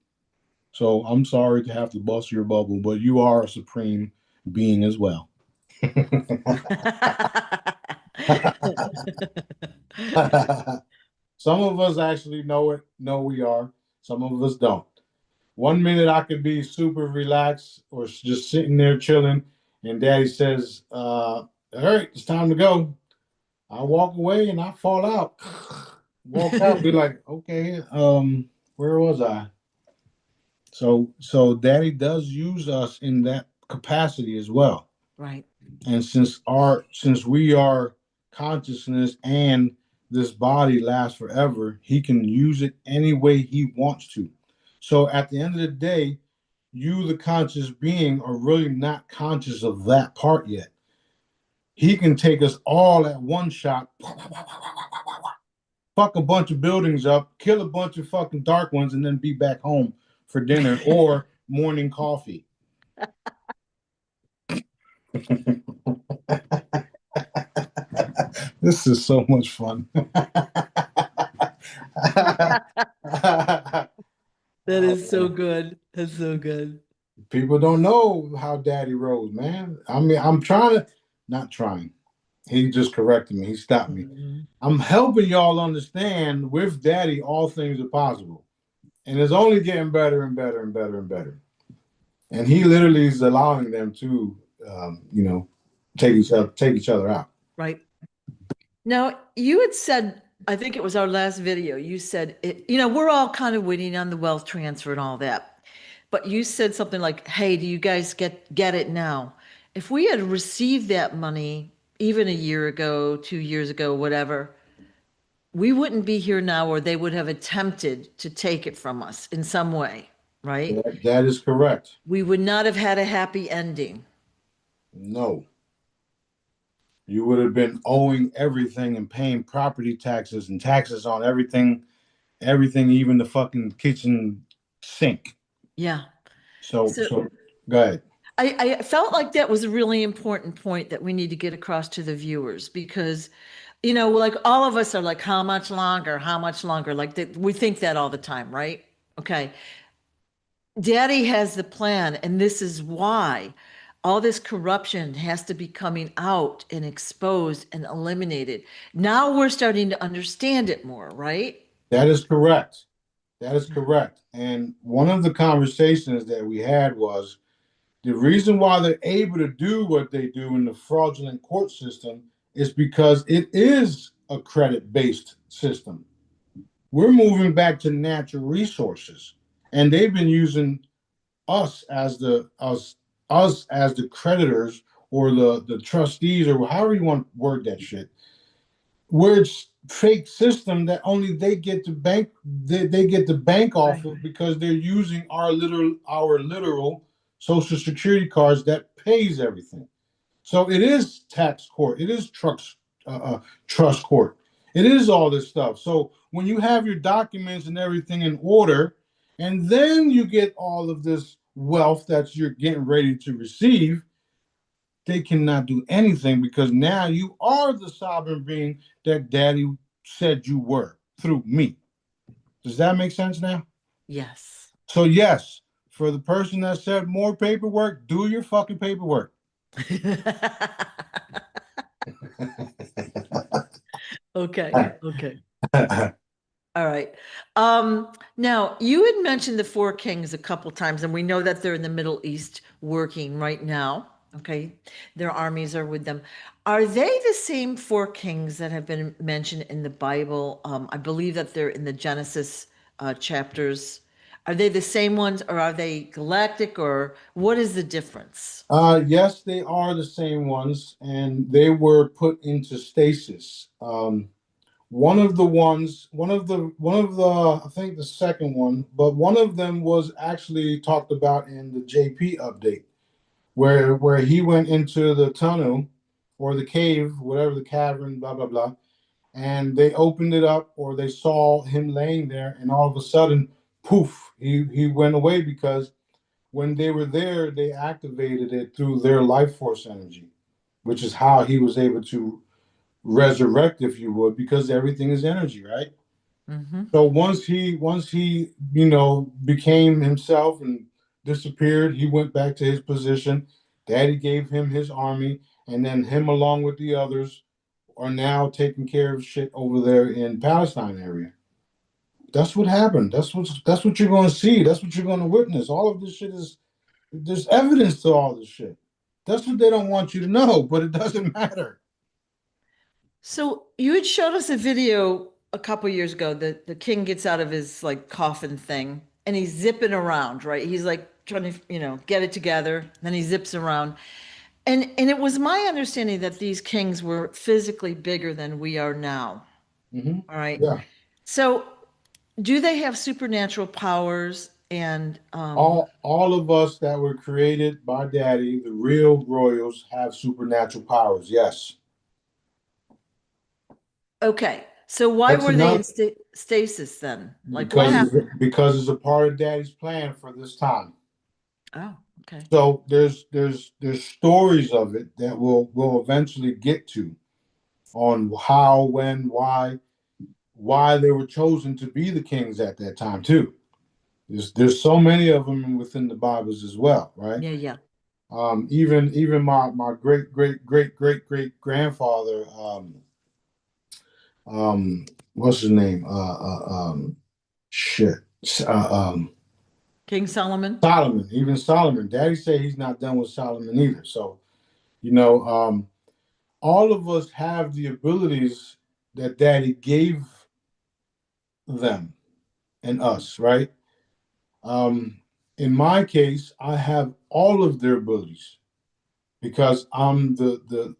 So I'm sorry to have to bust your bubble, but you are a supreme being as well. Some of us actually know we are. Some of us don't. One minute I could be super relaxed or just sitting there chilling, and Daddy says, "All right, it's time to go." I walk away and I fall out. Walk out, be like, "Okay, where was I?" So Daddy does use us in that capacity as well. Right. And since we are consciousness and this body lasts forever, he can use it any way he wants to. So at the end of the day, you, the conscious being, are really not conscious of that part yet. He can take us all at one shot, fuck a bunch of buildings up, kill a bunch of fucking dark ones, and then be back home for dinner or morning coffee. This is so much fun. That is so good. That's so good. People don't know how Daddy rose, man. I mean, I'm trying to, not trying. He just corrected me. He stopped me. Mhm. I'm helping y'all understand with Daddy, all things are possible. And it's only getting better and better and better and better. And he literally is allowing them to, take each other out. Right. Now, you had said, I think it was our last video, you said, we're all kind of waiting on the wealth transfer and all that. But you said something like, hey, do you guys get it now? If we had received that money even a year ago, 2 years ago, whatever, we wouldn't be here now, or they would have attempted to take it from us in some way, right? That is correct. We would not have had a happy ending. No. You would have been owing everything and paying property taxes and taxes on everything, even the fucking kitchen sink. Yeah. So So go ahead. I felt like that was a really important point that we need to get across to the viewers, because, like all of us are like, how much longer? How much longer? Like we think that all the time, right? Okay. Daddy has the plan, and this is why all this corruption has to be coming out and exposed and eliminated. Now we're starting to understand it more, right? That is correct. That is correct. And one of the conversations that we had was the reason why they're able to do what they do in the fraudulent court system is because it is a credit-based system. We're moving back to natural resources, and they've been using us as the creditors or the trustees, or however you want to word that shit. Where it's fake system that only they get to bank, they get to bank off of, because they're using our literal social security cards that pays everything. So it is tax court, it is trust court, it is all this stuff. So when you have your documents and everything in order, and then you get all of this wealth that you're getting ready to receive, they cannot do anything, because now you are the sovereign being that Daddy said you were through me. Does that make sense now? Yes. So yes, for the person that said more paperwork, do your fucking paperwork. Okay. Okay. All right. Now you had mentioned the four kings a couple times, and we know that they're in the Middle East working right now. Okay. Their armies are with them. Are they the same four kings that have been mentioned in the Bible? I believe that they're in the Genesis chapters. Are they the same ones, or are they galactic, or what is the difference? Yes, they are the same ones, and they were put into stasis. I think the second one, but one of them was actually talked about in the JP update, where he went into the tunnel or the cave, whatever, the cavern, blah blah blah, and they opened it up, or they saw him laying there, and all of a sudden, poof, he went away, because when they were there, they activated it through their life force energy, which is how he was able to resurrect, if you would, because everything is energy, right? Mm-hmm. So once he became himself and disappeared, he went back to his position. Daddy gave him his army, and then him along with the others are now taking care of shit over there in Palestine area. That's what happened. That's what you're going to see. That's what you're going to witness. All of this shit is, there's evidence to all this shit. That's what they don't want you to know, but it doesn't matter. So you had showed us a video a couple years ago that the king gets out of his like coffin thing and he's zipping around, right? He's like trying to, get it together. Then he zips around. And it was my understanding that these kings were physically bigger than we are now. Mm-hmm. All right. Yeah. So do they have supernatural powers? And all of us that were created by Daddy, the real royals, have supernatural powers. Yes. okay. So why That's were they enough. in stasis then? Like what happened? Because it's a part of Daddy's plan for this time. Oh, okay. So there's stories of it that we'll eventually get to on how, when, why they were chosen to be the kings at that time too. There's so many of them within the Bibles as well, right? Yeah, yeah. Even my great great great great great grandfather, what's his name? Shit. King Solomon. Solomon, even Solomon. Daddy said he's not done with Solomon either. So, all of us have the abilities that Daddy gave them and us, right? In my case, I have all of their abilities because I'm the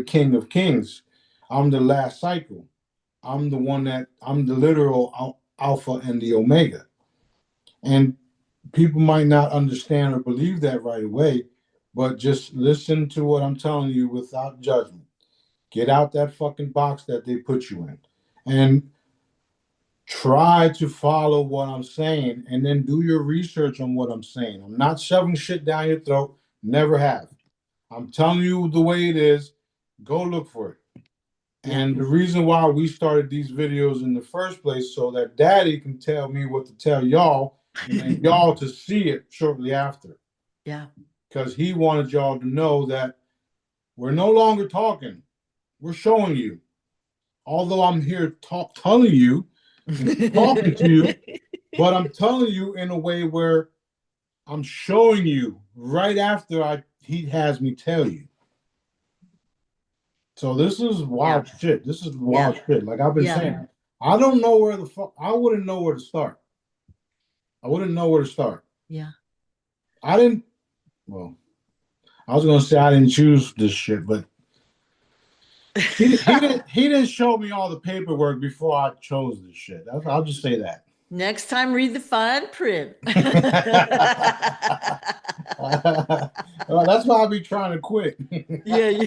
king of kings. I'm the last cycle. I'm the literal alpha and the omega. And people might not understand or believe that right away, but just listen to what I'm telling you without judgment. Get out that fucking box that they put you in and try to follow what I'm saying and then do your research on what I'm saying. I'm not shoving shit down your throat. Never have. I'm telling you the way it is. Go look for it. Yeah. And the reason why we started these videos in the first place, so that Daddy can tell me what to tell y'all and then y'all to see it shortly after. Yeah. Because he wanted y'all to know that we're no longer talking. We're showing you. Although I'm here telling you, talking to you, but I'm telling you in a way where I'm showing you right after he has me tell you. So this is wild shit. This is wild shit. Like I've been saying, I don't know where the fuck. I wouldn't know where to start. I wouldn't know where to start. Yeah. I didn't. Well, I was gonna say I didn't choose this shit, but he didn't show me all the paperwork before I chose this shit. I'll just say that. Next time, read the fine print. Well, that's why I'll be trying to quit. Yeah.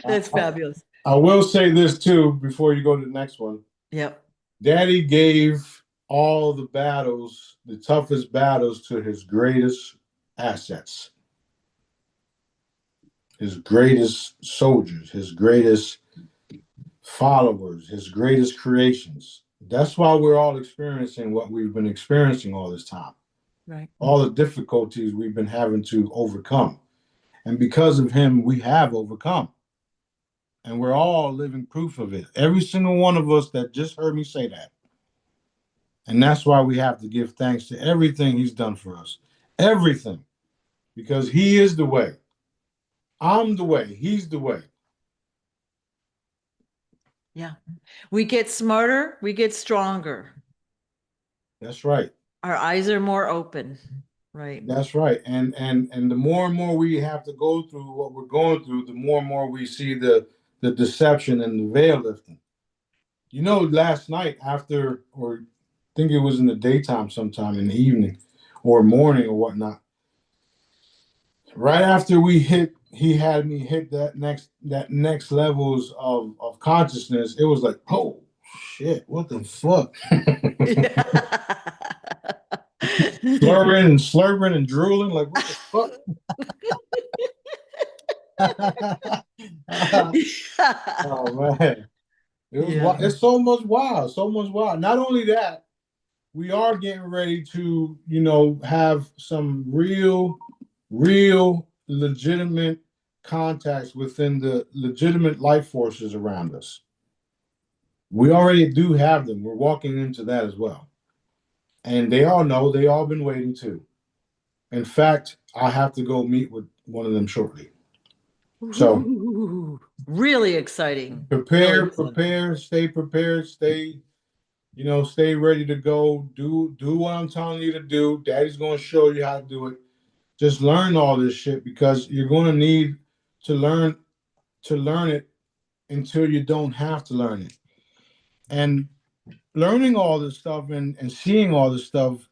That's fabulous. I will say this too before you go to the next one. Yep. Daddy gave all the battles, the toughest battles, to his greatest assets, his greatest soldiers, his greatest followers, his greatest creations. That's why we're all experiencing what we've been experiencing all this time. Right. All the difficulties we've been having to overcome. And because of him, we have overcome. And we're all living proof of it. Every single one of us that just heard me say that. And that's why we have to give thanks to everything he's done for us. Everything. Because he is the way. I'm the way. He's the way. Yeah. We get smarter, we get stronger. That's right. Our eyes are more open. Right. That's right. And the more and more we have to go through what we're going through, the more and more we see the deception and the veil lifting. Last night or I think it was in the daytime sometime in the evening or morning or whatnot. Right after he had me hit that next levels of consciousness, it was like, oh shit, what the fuck? Slurring and drooling, like what the fuck? Oh man. It's so much wild. Not only that, we are getting ready to, have some real legitimate contacts within the legitimate life forces around us. We already do have them. We're walking into that as well. And they all know, they all been waiting too. In fact, I have to go meet with one of them shortly. So Ooh, really exciting. prepare, Really prepared, stay ready to go. Do what I'm telling you to do. Daddy's going to show you how to do it. Just learn all this shit because you're going to need to learn it until you don't have to learn it. And learning all this stuff and seeing all this stuff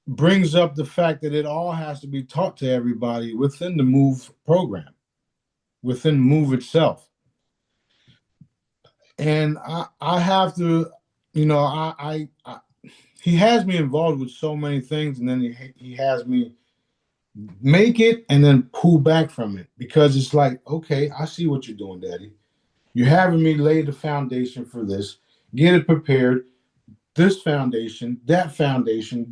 brings up the fact that it all has to be taught to everybody within the MOVE program, within MOVE itself. And I have to, he has me involved with so many things, and then he has me make it and then pull back from it because it's like, okay, I see what you're doing, Daddy. You're having me lay the foundation for this, get it prepared, this foundation, that foundation,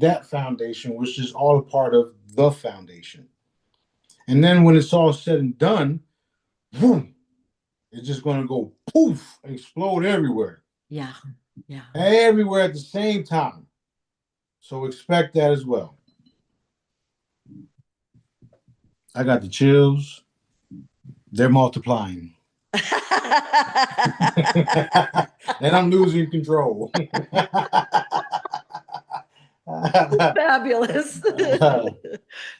which is all a part of the foundation. And then when it's all said and done, boom, it's just going to go poof, explode everywhere. Yeah. Everywhere at the same time. So expect that as well. I got the chills. They're multiplying. And I'm losing control. Fabulous.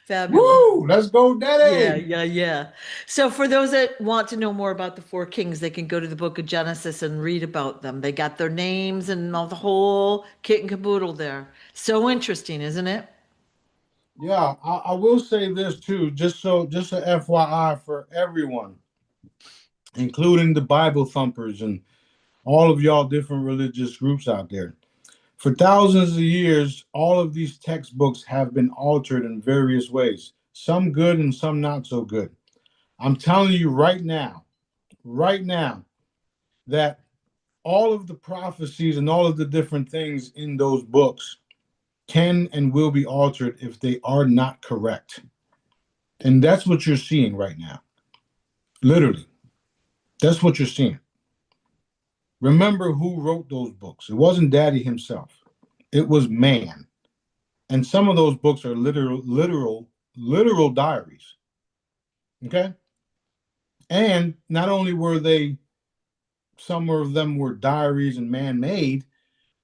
Fabulous. Woo! Let's go, Daddy. Yeah. So for those that want to know more about the four kings, they can go to the book of Genesis and read about them. They got their names and all the whole kit and caboodle there. So interesting, isn't it? Yeah, I will say this too, just a FYI for everyone, including the Bible thumpers and all of y'all different religious groups out there. For thousands of years, all of these textbooks have been altered in various ways, some good and some not so good. I'm telling you right now, that all of the prophecies and all of the different things in those books can and will be altered if they are not correct. And that's what you're seeing right now. Literally, that's what you're seeing. Remember who wrote those books. It wasn't Daddy himself. It was man. And some of those books are literal diaries. Okay? And not only were they, some of them were diaries and man-made,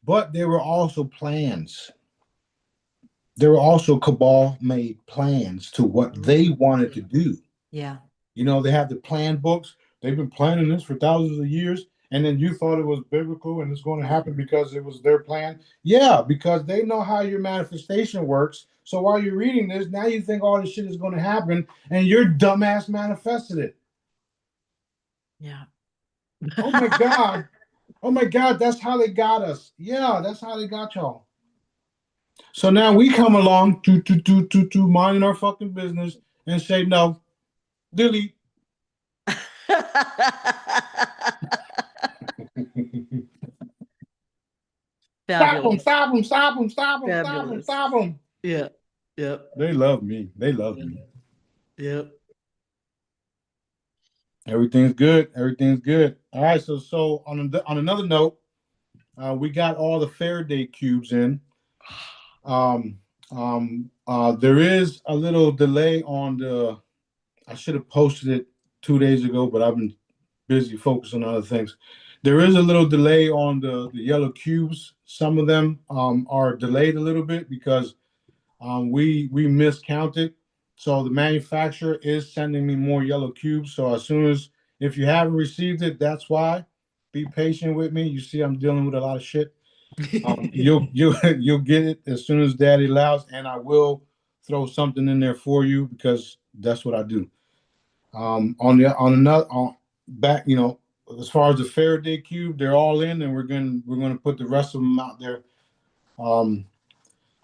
but they were also plans. There were also cabal-made plans to what they wanted to do. Yeah. They have the plan books. They've been planning this for thousands of years. And then you thought it was biblical and it's going to happen because it was their plan. Yeah, because they know how your manifestation works. So while you're reading this, now you think all this shit is going to happen and your dumbass manifested it. Yeah. Oh my God. Oh my God, that's how they got us. Yeah, that's how they got y'all. So now we come along to minding our fucking business and say, no, delete. Fabulous. Stop them. Yeah. Yep. They love me. Me. Yep. Everything's good. All right. So on another note, we got all the Faraday cubes in. There is a little delay on the. I should have posted it 2 days ago, but I've been busy focusing on other things. There is a little delay on the yellow cubes. Some of them are delayed a little bit because we miscounted. So the manufacturer is sending me more yellow cubes. So if you haven't received it, that's why. Be patient with me. You see, I'm dealing with a lot of shit. You'll get it as soon as Daddy allows, and I will throw something in there for you because that's what I do. Back, as far as the Faraday cube, they're all in, and we're gonna put the rest of them out there.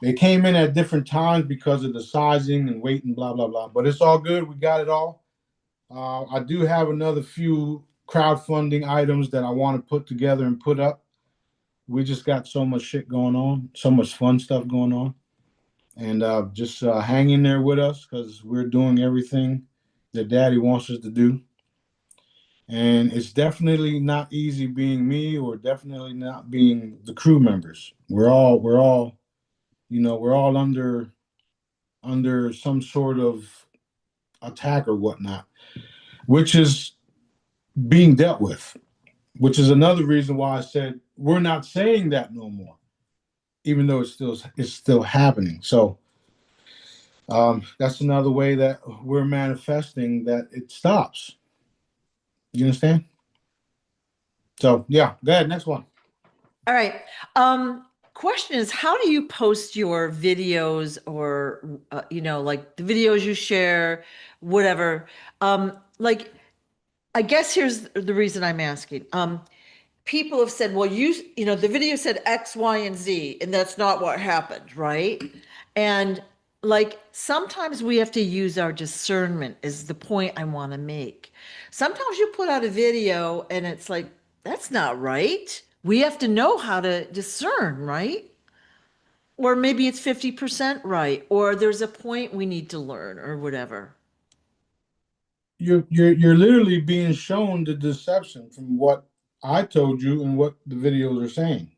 They came in at different times because of the sizing and weight and blah blah blah, but it's all good. We got it all. I do have another few crowdfunding items that I want to put together and put up. We just got so much shit going on, so much fun stuff going on, and just hang in there with us because we're doing everything that Daddy wants us to do. And it's definitely not easy being me, or definitely not being the crew members. We're all, we're all under some sort of attack or whatnot, which is being dealt with, which is another reason why I said we're not saying that no more, even though it's still happening. So that's another way that we're manifesting that it stops. You understand? So yeah, go ahead. Next one. All right. Question is, how do you post your videos, or like the videos you share, whatever? Like, I guess here's the reason I'm asking. People have said, well, the video said X, Y, and Z, and that's not what happened, right? And like sometimes we have to use our discernment, is the point I want to make. Sometimes you put out a video and it's like, that's not right. We have to know how to discern, right? Or maybe it's 50% right, or there's a point we need to learn, or whatever. You're literally being shown the deception from what I told you and what the videos are saying.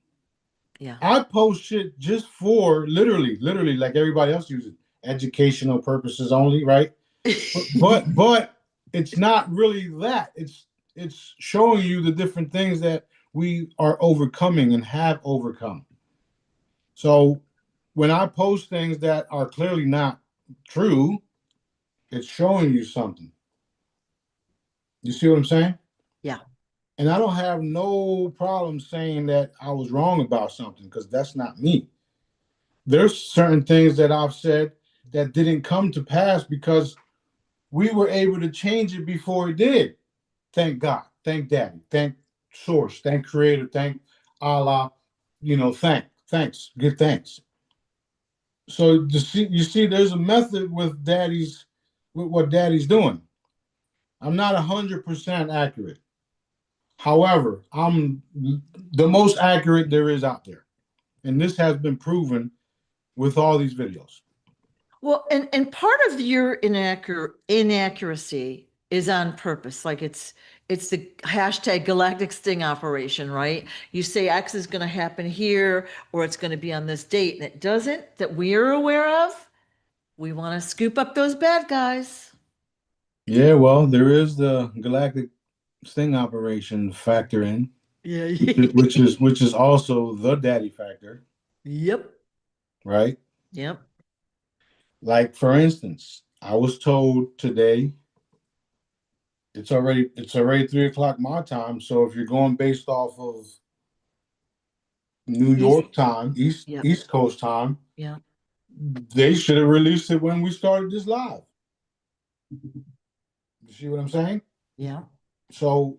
Yeah. I post shit just for literally, like everybody else uses, educational purposes only, right? But it's not really that. It's showing you the different things that we are overcoming and have overcome. So when I post things that are clearly not true, it's showing you something. You see what I'm saying? Yeah. And I don't have no problem saying that I was wrong about something, because that's not me. There's certain things that I've said that didn't come to pass because we were able to change it before it did. Thank God. Thank Daddy. Thank Source. Thank Creator. Thank Allah. Thanks. Give thanks. So you see, there's a method with what Daddy's doing. I'm not 100% accurate. However, I'm the most accurate there is out there. And this has been proven with all these videos. Well, and part of your inaccuracy is on purpose. Like it's the hashtag Galactic Sting operation, right? You say X is going to happen here, or it's going to be on this date, and it doesn't, that we are aware of. We want to scoop up those bad guys. Yeah, well, there is the Galactic Sting operation factor in, Yeah. which is also the daddy factor, Yep. right? Yep. Like for instance, I was told today it's already 3 o'clock my time. So if you're going based off of New York time, Yep. East Coast time, Yeah. they should have released it when we started this live. You see what I'm saying? Yeah. So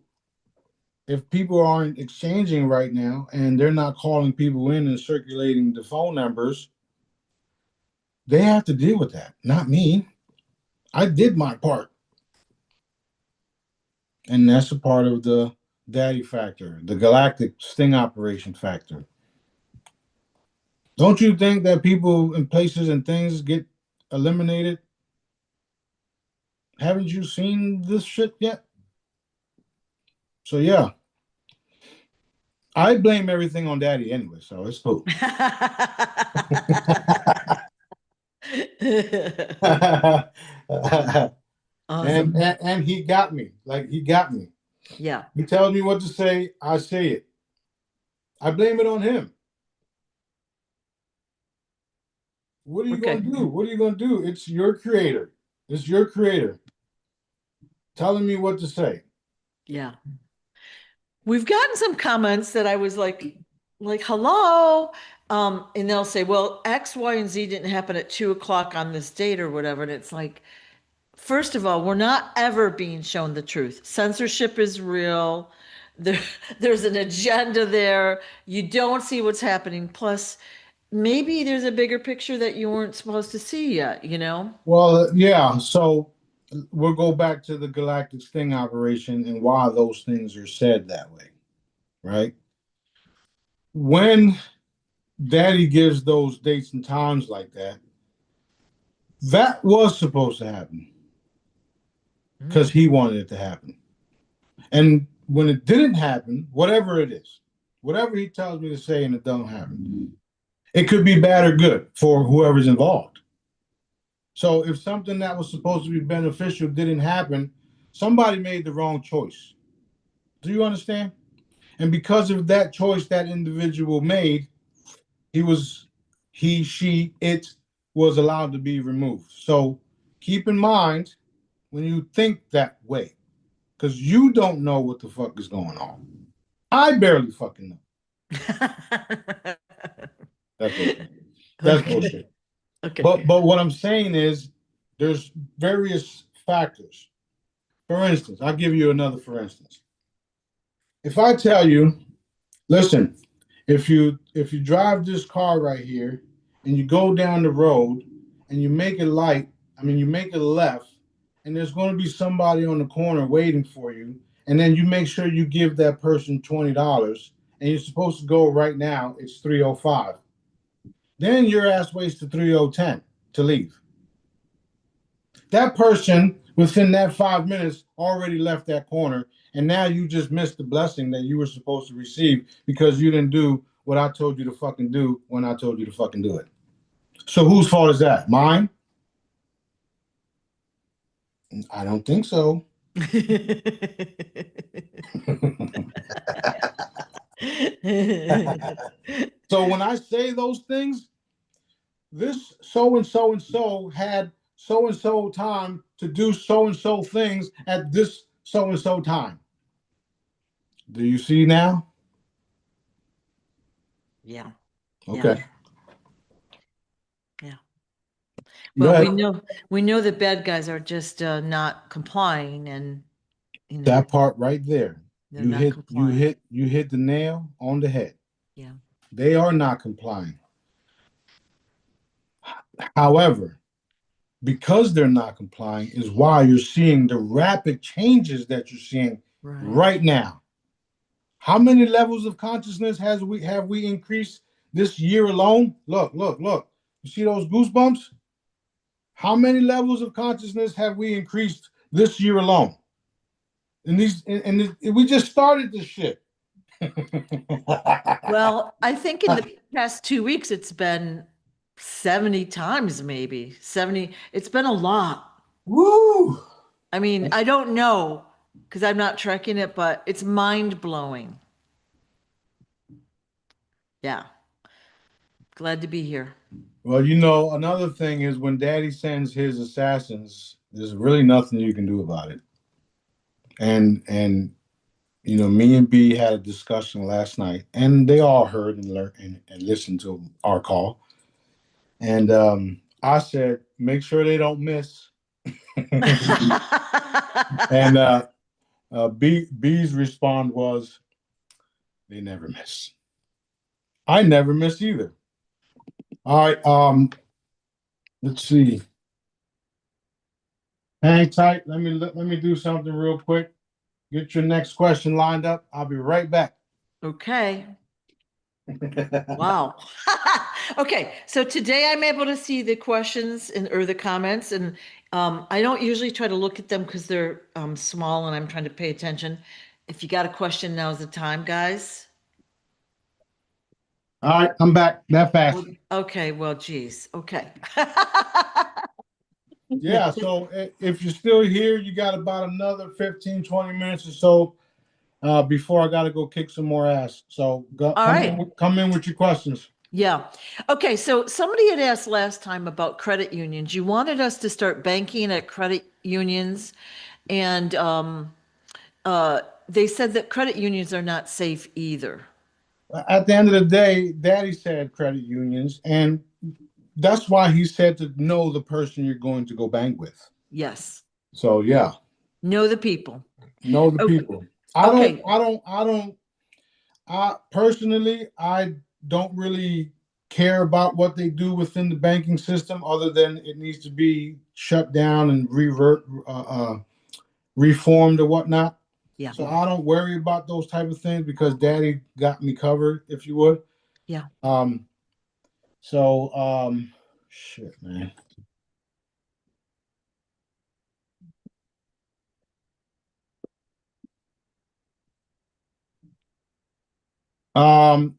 if people aren't exchanging right now and they're not calling people in and circulating the phone numbers, they have to deal with that, not me. I did my part. And that's a part of the daddy factor, the galactic sting operation factor. Don't you think that people and places and things get eliminated? Haven't you seen this shit yet? So yeah, I blame everything on daddy anyway, so it's cool. Awesome. And he got me. Like he got me. Yeah. He tells me what to say, I say it. I blame it on him. What are you Okay. going to do? What are you going to do? It's your creator. It's your creator telling me what to say. Yeah. We've gotten some comments that I was like, hello. And they'll say, well, X, Y, and Z didn't happen at 2 o'clock on this date or whatever. And it's like, first of all, we're not ever being shown the truth. Censorship is real. There, there's an agenda there. You don't see what's happening. Plus, maybe there's a bigger picture that you weren't supposed to see yet, you know? Well, yeah. So we'll go back to the galactic sting operation and why those things are said that way, right? When Daddy gives those dates and times like that, that was supposed to happen. because he wanted it to happen. And when it didn't happen, whatever it is, whatever he tells me to say and it don't happen, it could be bad or good for whoever's involved. So if something that was supposed to be beneficial didn't happen, somebody made the wrong choice. Do you understand? And because of that choice that individual made, she, it was allowed to be removed. So keep in mind when you think that way, because you don't know what the fuck is going on. I barely fucking know. That's bullshit. That's Okay. bullshit. Okay. But what I'm saying is there's various factors. For instance, I'll give you another for instance. If I tell you, listen, if you drive this car right here and you go down the road and you make you make a left, and there's going to be somebody on the corner waiting for you, and then you make sure you give that person $20, and you're supposed to go right now, it's 3:05. Then your ass waits to 3:10 to leave. That person within that 5 minutes already left that corner, and now you just missed the blessing that you were supposed to receive because you didn't do what I told you to fucking do when I told you to fucking do it. So whose fault is that? Mine? I don't think so. So when I say those things, this so and so had so and so time to do so and so things at this so and so time. Do you see now? Yeah. Okay. Yeah. Go Well, ahead. we know the bad guys are just not complying, and That part right there. they're not complying. You hit the nail on the head. Yeah. They are not complying. However, because they're not complying is why you're seeing the rapid changes that you're seeing right now. How many levels of consciousness have we increased this year alone? Look. You see those goosebumps? How many levels of consciousness have we increased this year alone? And we just started this shit. Well, I think in the past 2 weeks, it's been 70 times, maybe 70. It's been a lot. Woo! I mean, I don't know because I'm not tracking it, but it's mind blowing. Yeah. Glad to be here. Well, another thing is when Daddy sends his assassins, there's really nothing you can do about it. And me and B had a discussion last night, and they all heard and learned and listened to our call. And I said, make sure they don't miss. And B's response was, they never miss. I never miss either. All right, let's see. Hang tight. Let me do something real quick. Get your next question lined up. I'll be right back. Okay. Wow. Okay, so today I'm able to see the questions or the comments, and I don't usually try to look at them because they're small and I'm trying to pay attention. If you got a question, now's the time, guys. All right, I'm back that fast. Okay, well, geez. Okay. Yeah, so if you're still here, you got about another 15, 20 minutes or so before I got to go kick some more ass. So come in with your questions. Yeah. Okay, so somebody had asked last time about credit unions. You wanted us to start banking at credit unions, and they said that credit unions are not safe either. At the end of the day, Daddy said credit unions, and that's why he said to know the person you're going to go bank with. Yes. So yeah. Know the people. Know the people. I personally, I don't really care about what they do within the banking system other than it needs to be shut down and reformed or whatnot. Yeah. So I don't worry about those type of things because Daddy got me covered, if you would. Yeah. Shit, man.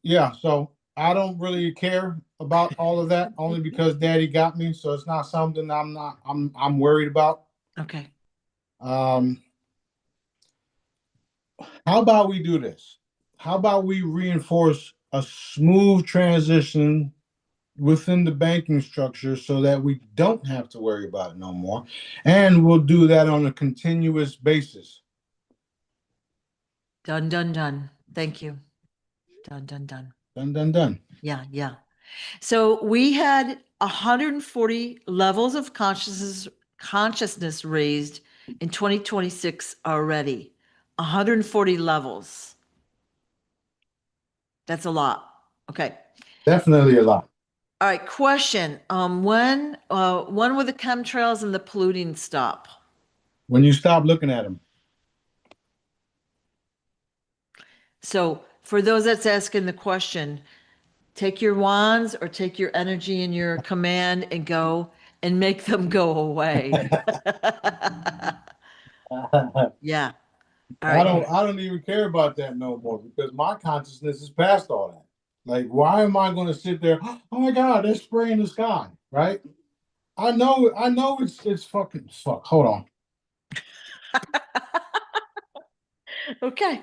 Yeah, so I don't really care about all of that only because daddy got me, so it's not something I'm worried about. Okay. Um, how about we do this? How about we reinforce a smooth transition within the banking structure so that we don't have to worry about it no more. And we'll do that on a continuous basis. Done, done, done. Thank you. Done, done, done. Done, done, done. Yeah, yeah. So we had 140 levels of consciousness raised in 2026 already. 140 levels. That's a lot. Okay. Definitely a lot. All right. Question. When will the chemtrails and the polluting stop? When you stop looking at them. So for those that's asking the question, take your wands or take your energy and your command and go and make them go away. Yeah. All right. I don't even care about that no more because my consciousness is past all that. Like, why am I going to sit there? Oh my God, they're spraying the sky, right? I know it's fucking fuck. Hold on. Okay.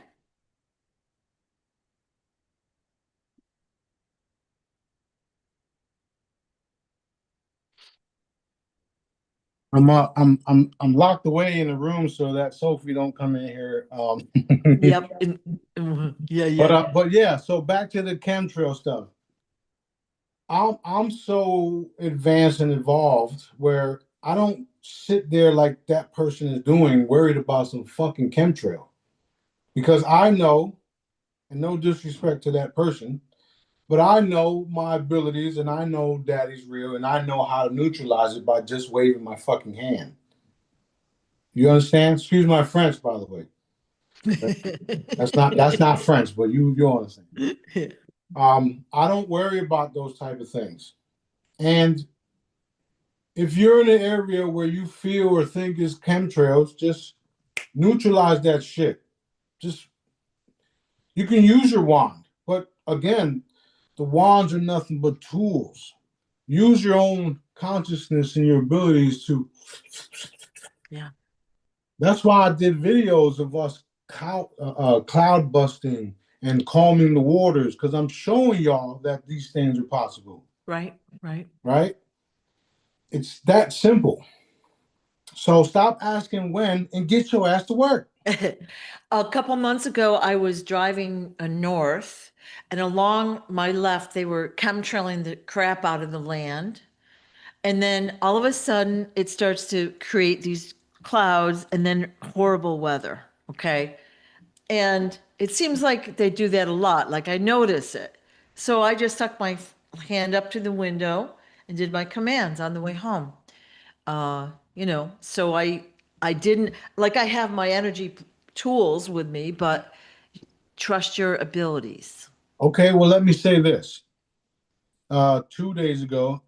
I'm locked away in the room so that Sophie don't come in here. Yep. Yeah, yeah. But yeah. So back to the chemtrail stuff. I'm so advanced and evolved where I don't sit there like that person is doing, worried about some fucking chemtrail, because I know, and no disrespect to that person, but I know my abilities and I know daddy's real and I know how to neutralize it by just waving my fucking hand. You understand? Excuse my French, by the way. That's not French, but you understand. I don't worry about those type of things. And if you're in an area where you feel or think is chemtrails, just neutralize that shit. Just you can use your wand, but again, the wands are nothing but tools. Use your own consciousness and your abilities to. Yeah. That's why I did videos of us cloud busting and calming the waters because I'm showing y'all that these things are possible. Right, right. Right? It's that simple. So stop asking when and get your ass to work. A couple months ago, I was driving north, and along my left, they were chemtrailing the crap out of the land. And then all of a sudden, it starts to create these clouds and then horrible weather. Okay. And it seems like they do that a lot. Like I notice it. So I just stuck my hand up to the window and did my commands on the way home. So I didn't like I have my energy tools with me, but trust your abilities. Okay, well, let me say this. 2 days ago,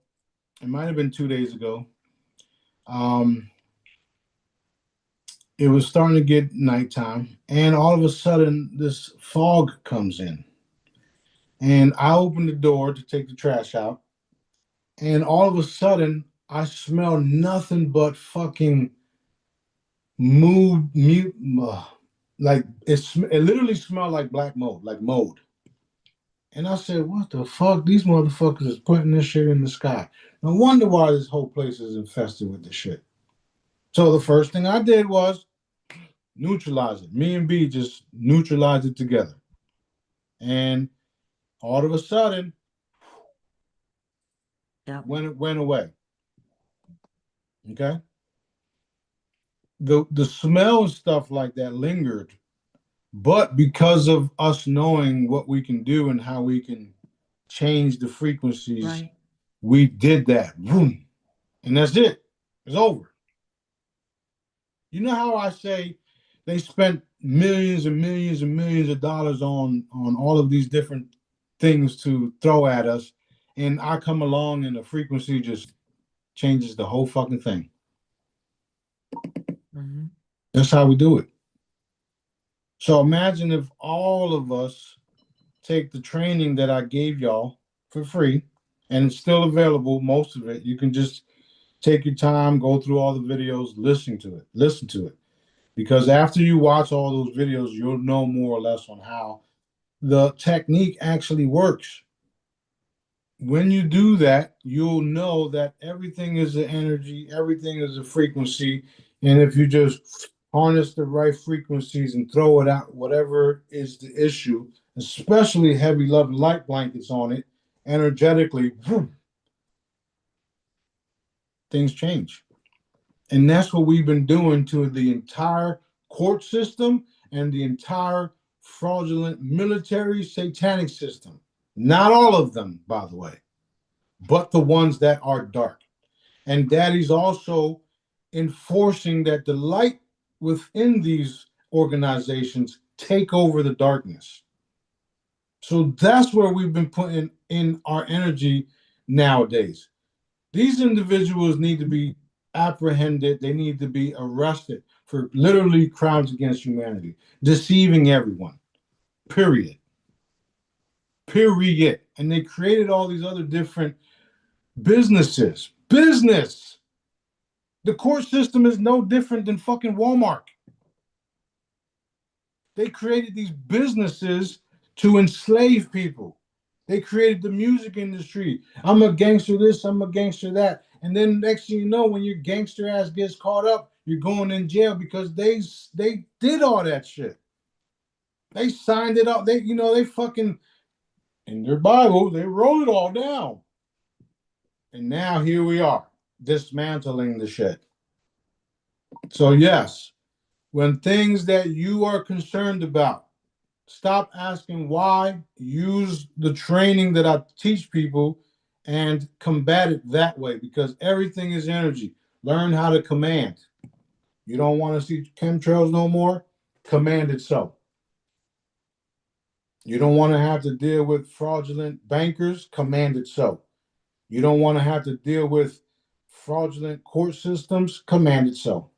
it might have been 2 days ago, um, it was starting to get nighttime, and all of a sudden, this fog comes in. And I opened the door to take the trash out, and all of a sudden, I smell nothing but fucking mood, mute, like it literally smelled like black mold, like mold. And I said, what the fuck? These motherfuckers is putting this shit in the sky. No wonder why this whole place is infested with this shit. So the first thing I did was neutralize it. Me and B just neutralized it together. And all of a sudden, Yeah. when it went away. Okay. The smell and stuff like that lingered. But because of us knowing what we can do and how we can change the frequencies, Right. we did that. Boom. And that's it. It's over. You know how I say they spent millions and millions and millions of dollars on all of these different things to throw at us, and I come along and the frequency just changes the whole fucking thing. Mm-hmm. That's how we do it. So imagine if all of us take the training that I gave y'all for free, and it's still available, most of it. You can just take your time, go through all the videos, listen to it. Because after you watch all those videos, you'll know more or less on how the technique actually works. When you do that, you'll know that everything is an energy, everything is a frequency. And if you just harness the right frequencies and throw it out, whatever is the issue, especially heavy love and light blankets on it, energetically, things change. And that's what we've been doing to the entire court system and the entire fraudulent military satanic system. Not all of them, by the way, but the ones that are dark. And Daddy's also enforcing that the light within these organizations take over the darkness. So that's where we've been putting in our energy nowadays. These individuals need to be apprehended. They need to be arrested for literally crimes against humanity, deceiving everyone, period. Period. And they created all these other different businesses. Business. The court system is no different than fucking Walmart. They created these businesses to enslave people. They created the music industry. I'm a gangster this, I'm a gangster that. And then next thing you know, when your gangster ass gets caught up, you're going in jail because they did all that shit. They signed it up. They fucking, in their Bible, they wrote it all down. And now here we are, dismantling the shit. So yes, when things that you are concerned about, stop asking why, use the training that I teach people and combat it that way, because everything is energy. Learn how to command. You don't want to see chemtrails no more? Command it so. You don't want to have to deal with fraudulent bankers? Command it so. You don't want to have to deal with fraudulent court systems? Command it so.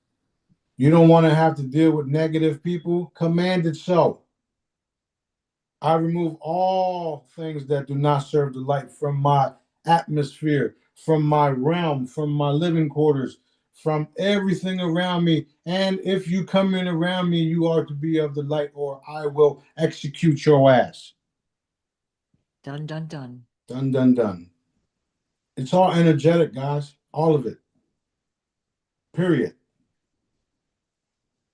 You don't want to have to deal with negative people? Command it so. I remove all things that do not serve the light from my atmosphere, from my realm, from my living quarters, from everything around me. And if you come in around me, you are to be of the light, or I will execute your ass. Done, done, done. Done, done, done. It's all energetic, guys. All of it. Period.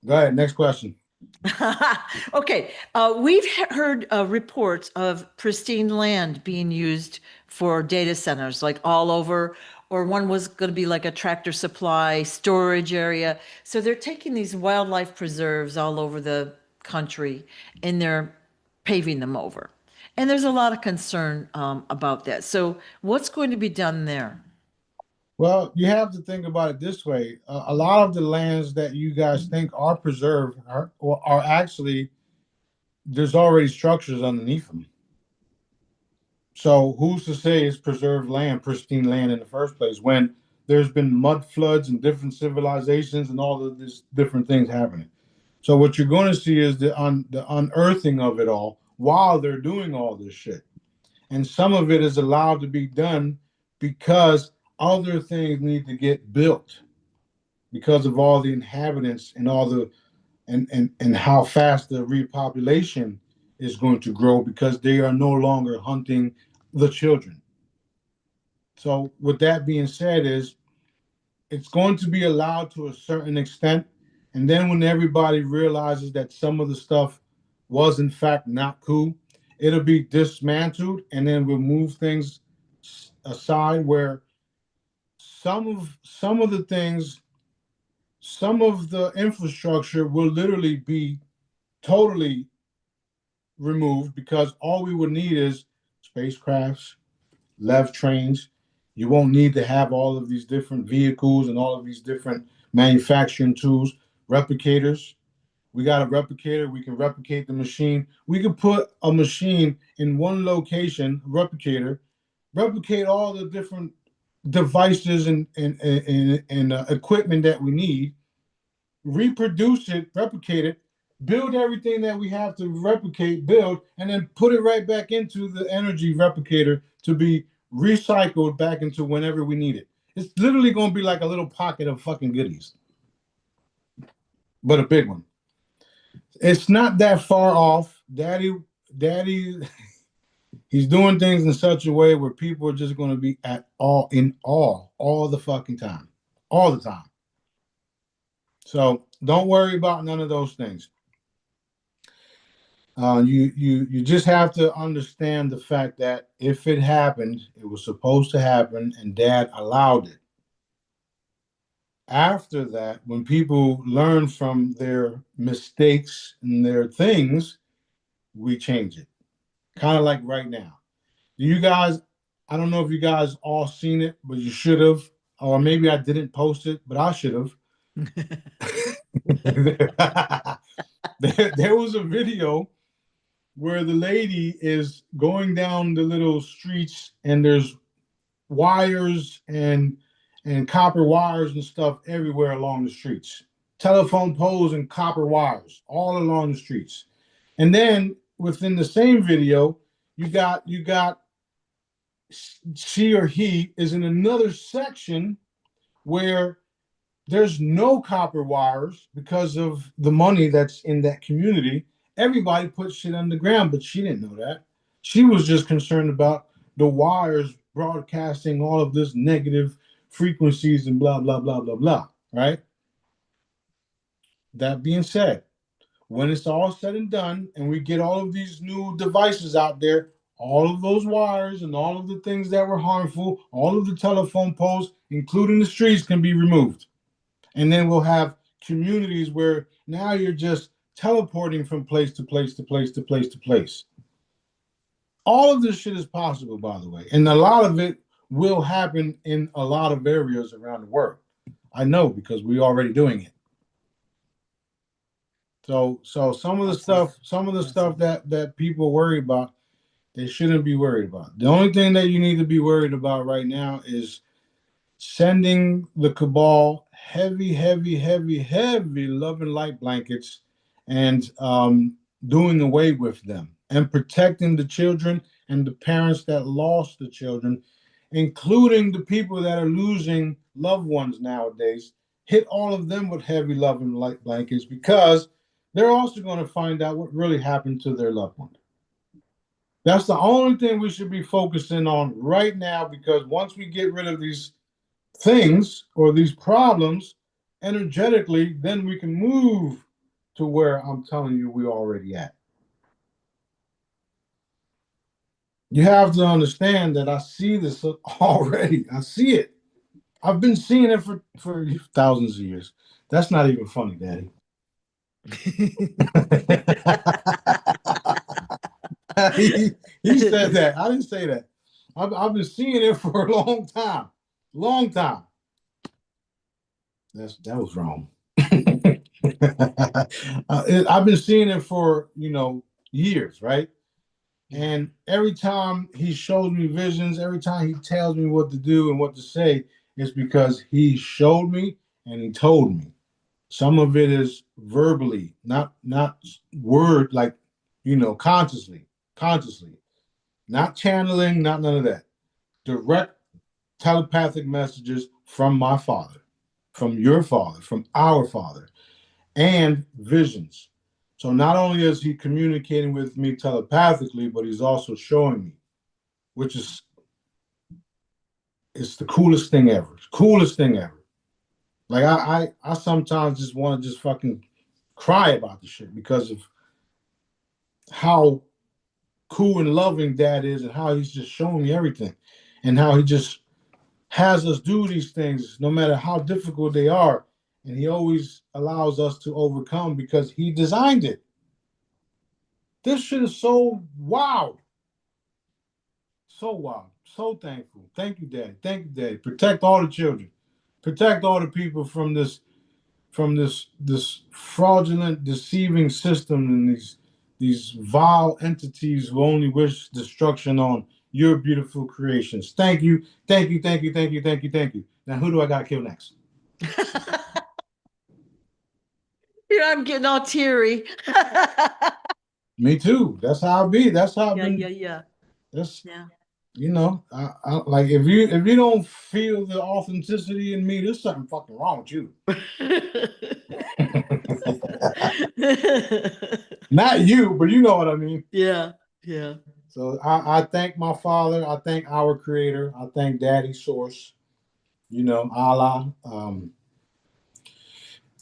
Go ahead. Next question. Okay, we've heard reports of pristine land being used for data centers, like all over, or one was going to be like a tractor supply storage area. So they're taking these wildlife preserves all over the country and they're paving them over. And there's a lot of concern about that. So what's going to be done there? Well, you have to think about it this way. A lot of the lands that you guys think are preserved are actually, there's already structures underneath them. So who's to say it's preserved land, pristine land in the first place, when there's been mud floods and different civilizations and all of these different things happening? So what you're going to see is the unearthing of it all while they're doing all this shit. And some of it is allowed to be done because other things need to get built because of all the inhabitants and all the and how fast the repopulation is going to grow, because they are no longer hunting the children. So with that being said, is it's going to be allowed to a certain extent, and then when everybody realizes that some of the stuff was in fact not cool, it'll be dismantled, and then we'll move things aside where some of the things, some of the infrastructure will literally be totally removed, because all we would need is spacecrafts, lev trains. You won't need to have all of these different vehicles and all of these different manufacturing tools. Replicators. We got a replicator. We can replicate the machine. We can put a machine in one location, replicator, replicate all the different devices and equipment that we need, reproduce it, replicate it, build everything that we have to replicate, build, and then put it right back into the energy replicator to be recycled back into whenever we need it. It's literally going to be like a little pocket of fucking goodies, but a big one. It's not that far off. Daddy, he's doing things in such a way where people are just going to be in awe all the fucking time, all the time. So don't worry about none of those things. You just have to understand the fact that if it happened, it was supposed to happen, and Dad allowed it. After that, when people learn from their mistakes and their things, we change it. Kind of like right now. You guys, I don't know if you guys all seen it, but you should have, or maybe I didn't post it, but I should have. There was a video where the lady is going down the little streets and there's wires and copper wires and stuff everywhere along the streets. Telephone poles and copper wires all along the streets. And then within the same video, you got she or he is in another section where there's no copper wires because of the money that's in that community. Everybody put shit underground, but she didn't know that. She was just concerned about the wires broadcasting all of this negative frequencies and blah, blah, blah, blah, blah, right? That being said, when it's all said and done and we get all of these new devices out there, all of those wires and all of the things that were harmful, all of the telephone poles, including the streets, can be removed. And then we'll have communities where now you're just teleporting from place to place to place to place to place. All of this shit is possible, by the way. And a lot of it will happen in a lot of areas around the world. I know because we're already doing it. So some of the stuff that people worry about, they shouldn't be worried about. The only thing that you need to be worried about right now is sending the cabal heavy love and light blankets and doing away with them and protecting the children and the parents that lost the children, including the people that are losing loved ones nowadays. Hit all of them with heavy love and light blankets because they're also going to find out what really happened to their loved one. That's the only thing we should be focusing on right now, because once we get rid of these things or these problems energetically, then we can move to where I'm telling you we're already at. You have to understand that I see this already. I see it. I've been seeing it for thousands of years. That's not even funny, Daddy. he said that. I didn't say that. I've been seeing it for a long time. Long time. That was wrong. I've been seeing it for years, right? And every time he shows me visions, every time he tells me what to do and what to say, it's because he showed me and he told me. Some of it is verbally, not word, like consciously, not channeling, not none of that. Direct telepathic messages from my father, from your father, from our father, and visions. So not only is he communicating with me telepathically, but he's also showing me, which is it's the coolest thing ever. Coolest thing ever. Like I sometimes just want to just fucking cry about the shit because of how cool and loving Dad is and how he's just showing me everything and how he just has us do these things no matter how difficult they are. And he always allows us to overcome because he designed it. This shit is so wild. So wild. So thankful. Thank you, Daddy. Thank you, Daddy. Protect all the children. Protect all the people from this fraudulent, deceiving system and these vile entities who only wish destruction on your beautiful creations. Thank you. Thank you. Thank you. Thank you. Thank you. Thank you. Now who do I got to kill next? Yeah, I'm getting all teary. Me too. That's how I be. That's how I've Yeah, been. yeah, yeah, That's yeah. I like if you don't feel the authenticity in me, there's something fucking wrong with you. Not you, but you know what I mean. Yeah, yeah. So I thank my father. I thank our creator. I thank Daddy Source. Allah.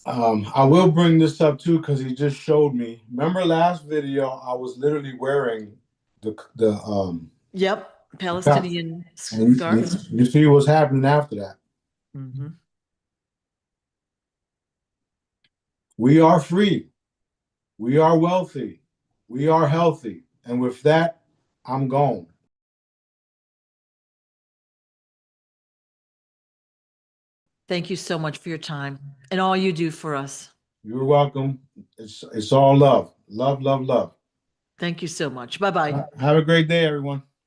I will bring this up too because he just showed me. Remember last video? I was literally wearing Yep. the cup, Palestinian and scarf. you see what's happening after that. Hmm. We are free. We are wealthy. We are healthy. And with that, I'm gone. Thank you so much for your time and all you do for us. You're welcome. It's all love. Love, love, love. Thank you so much. Bye-bye. Have a great day, everyone.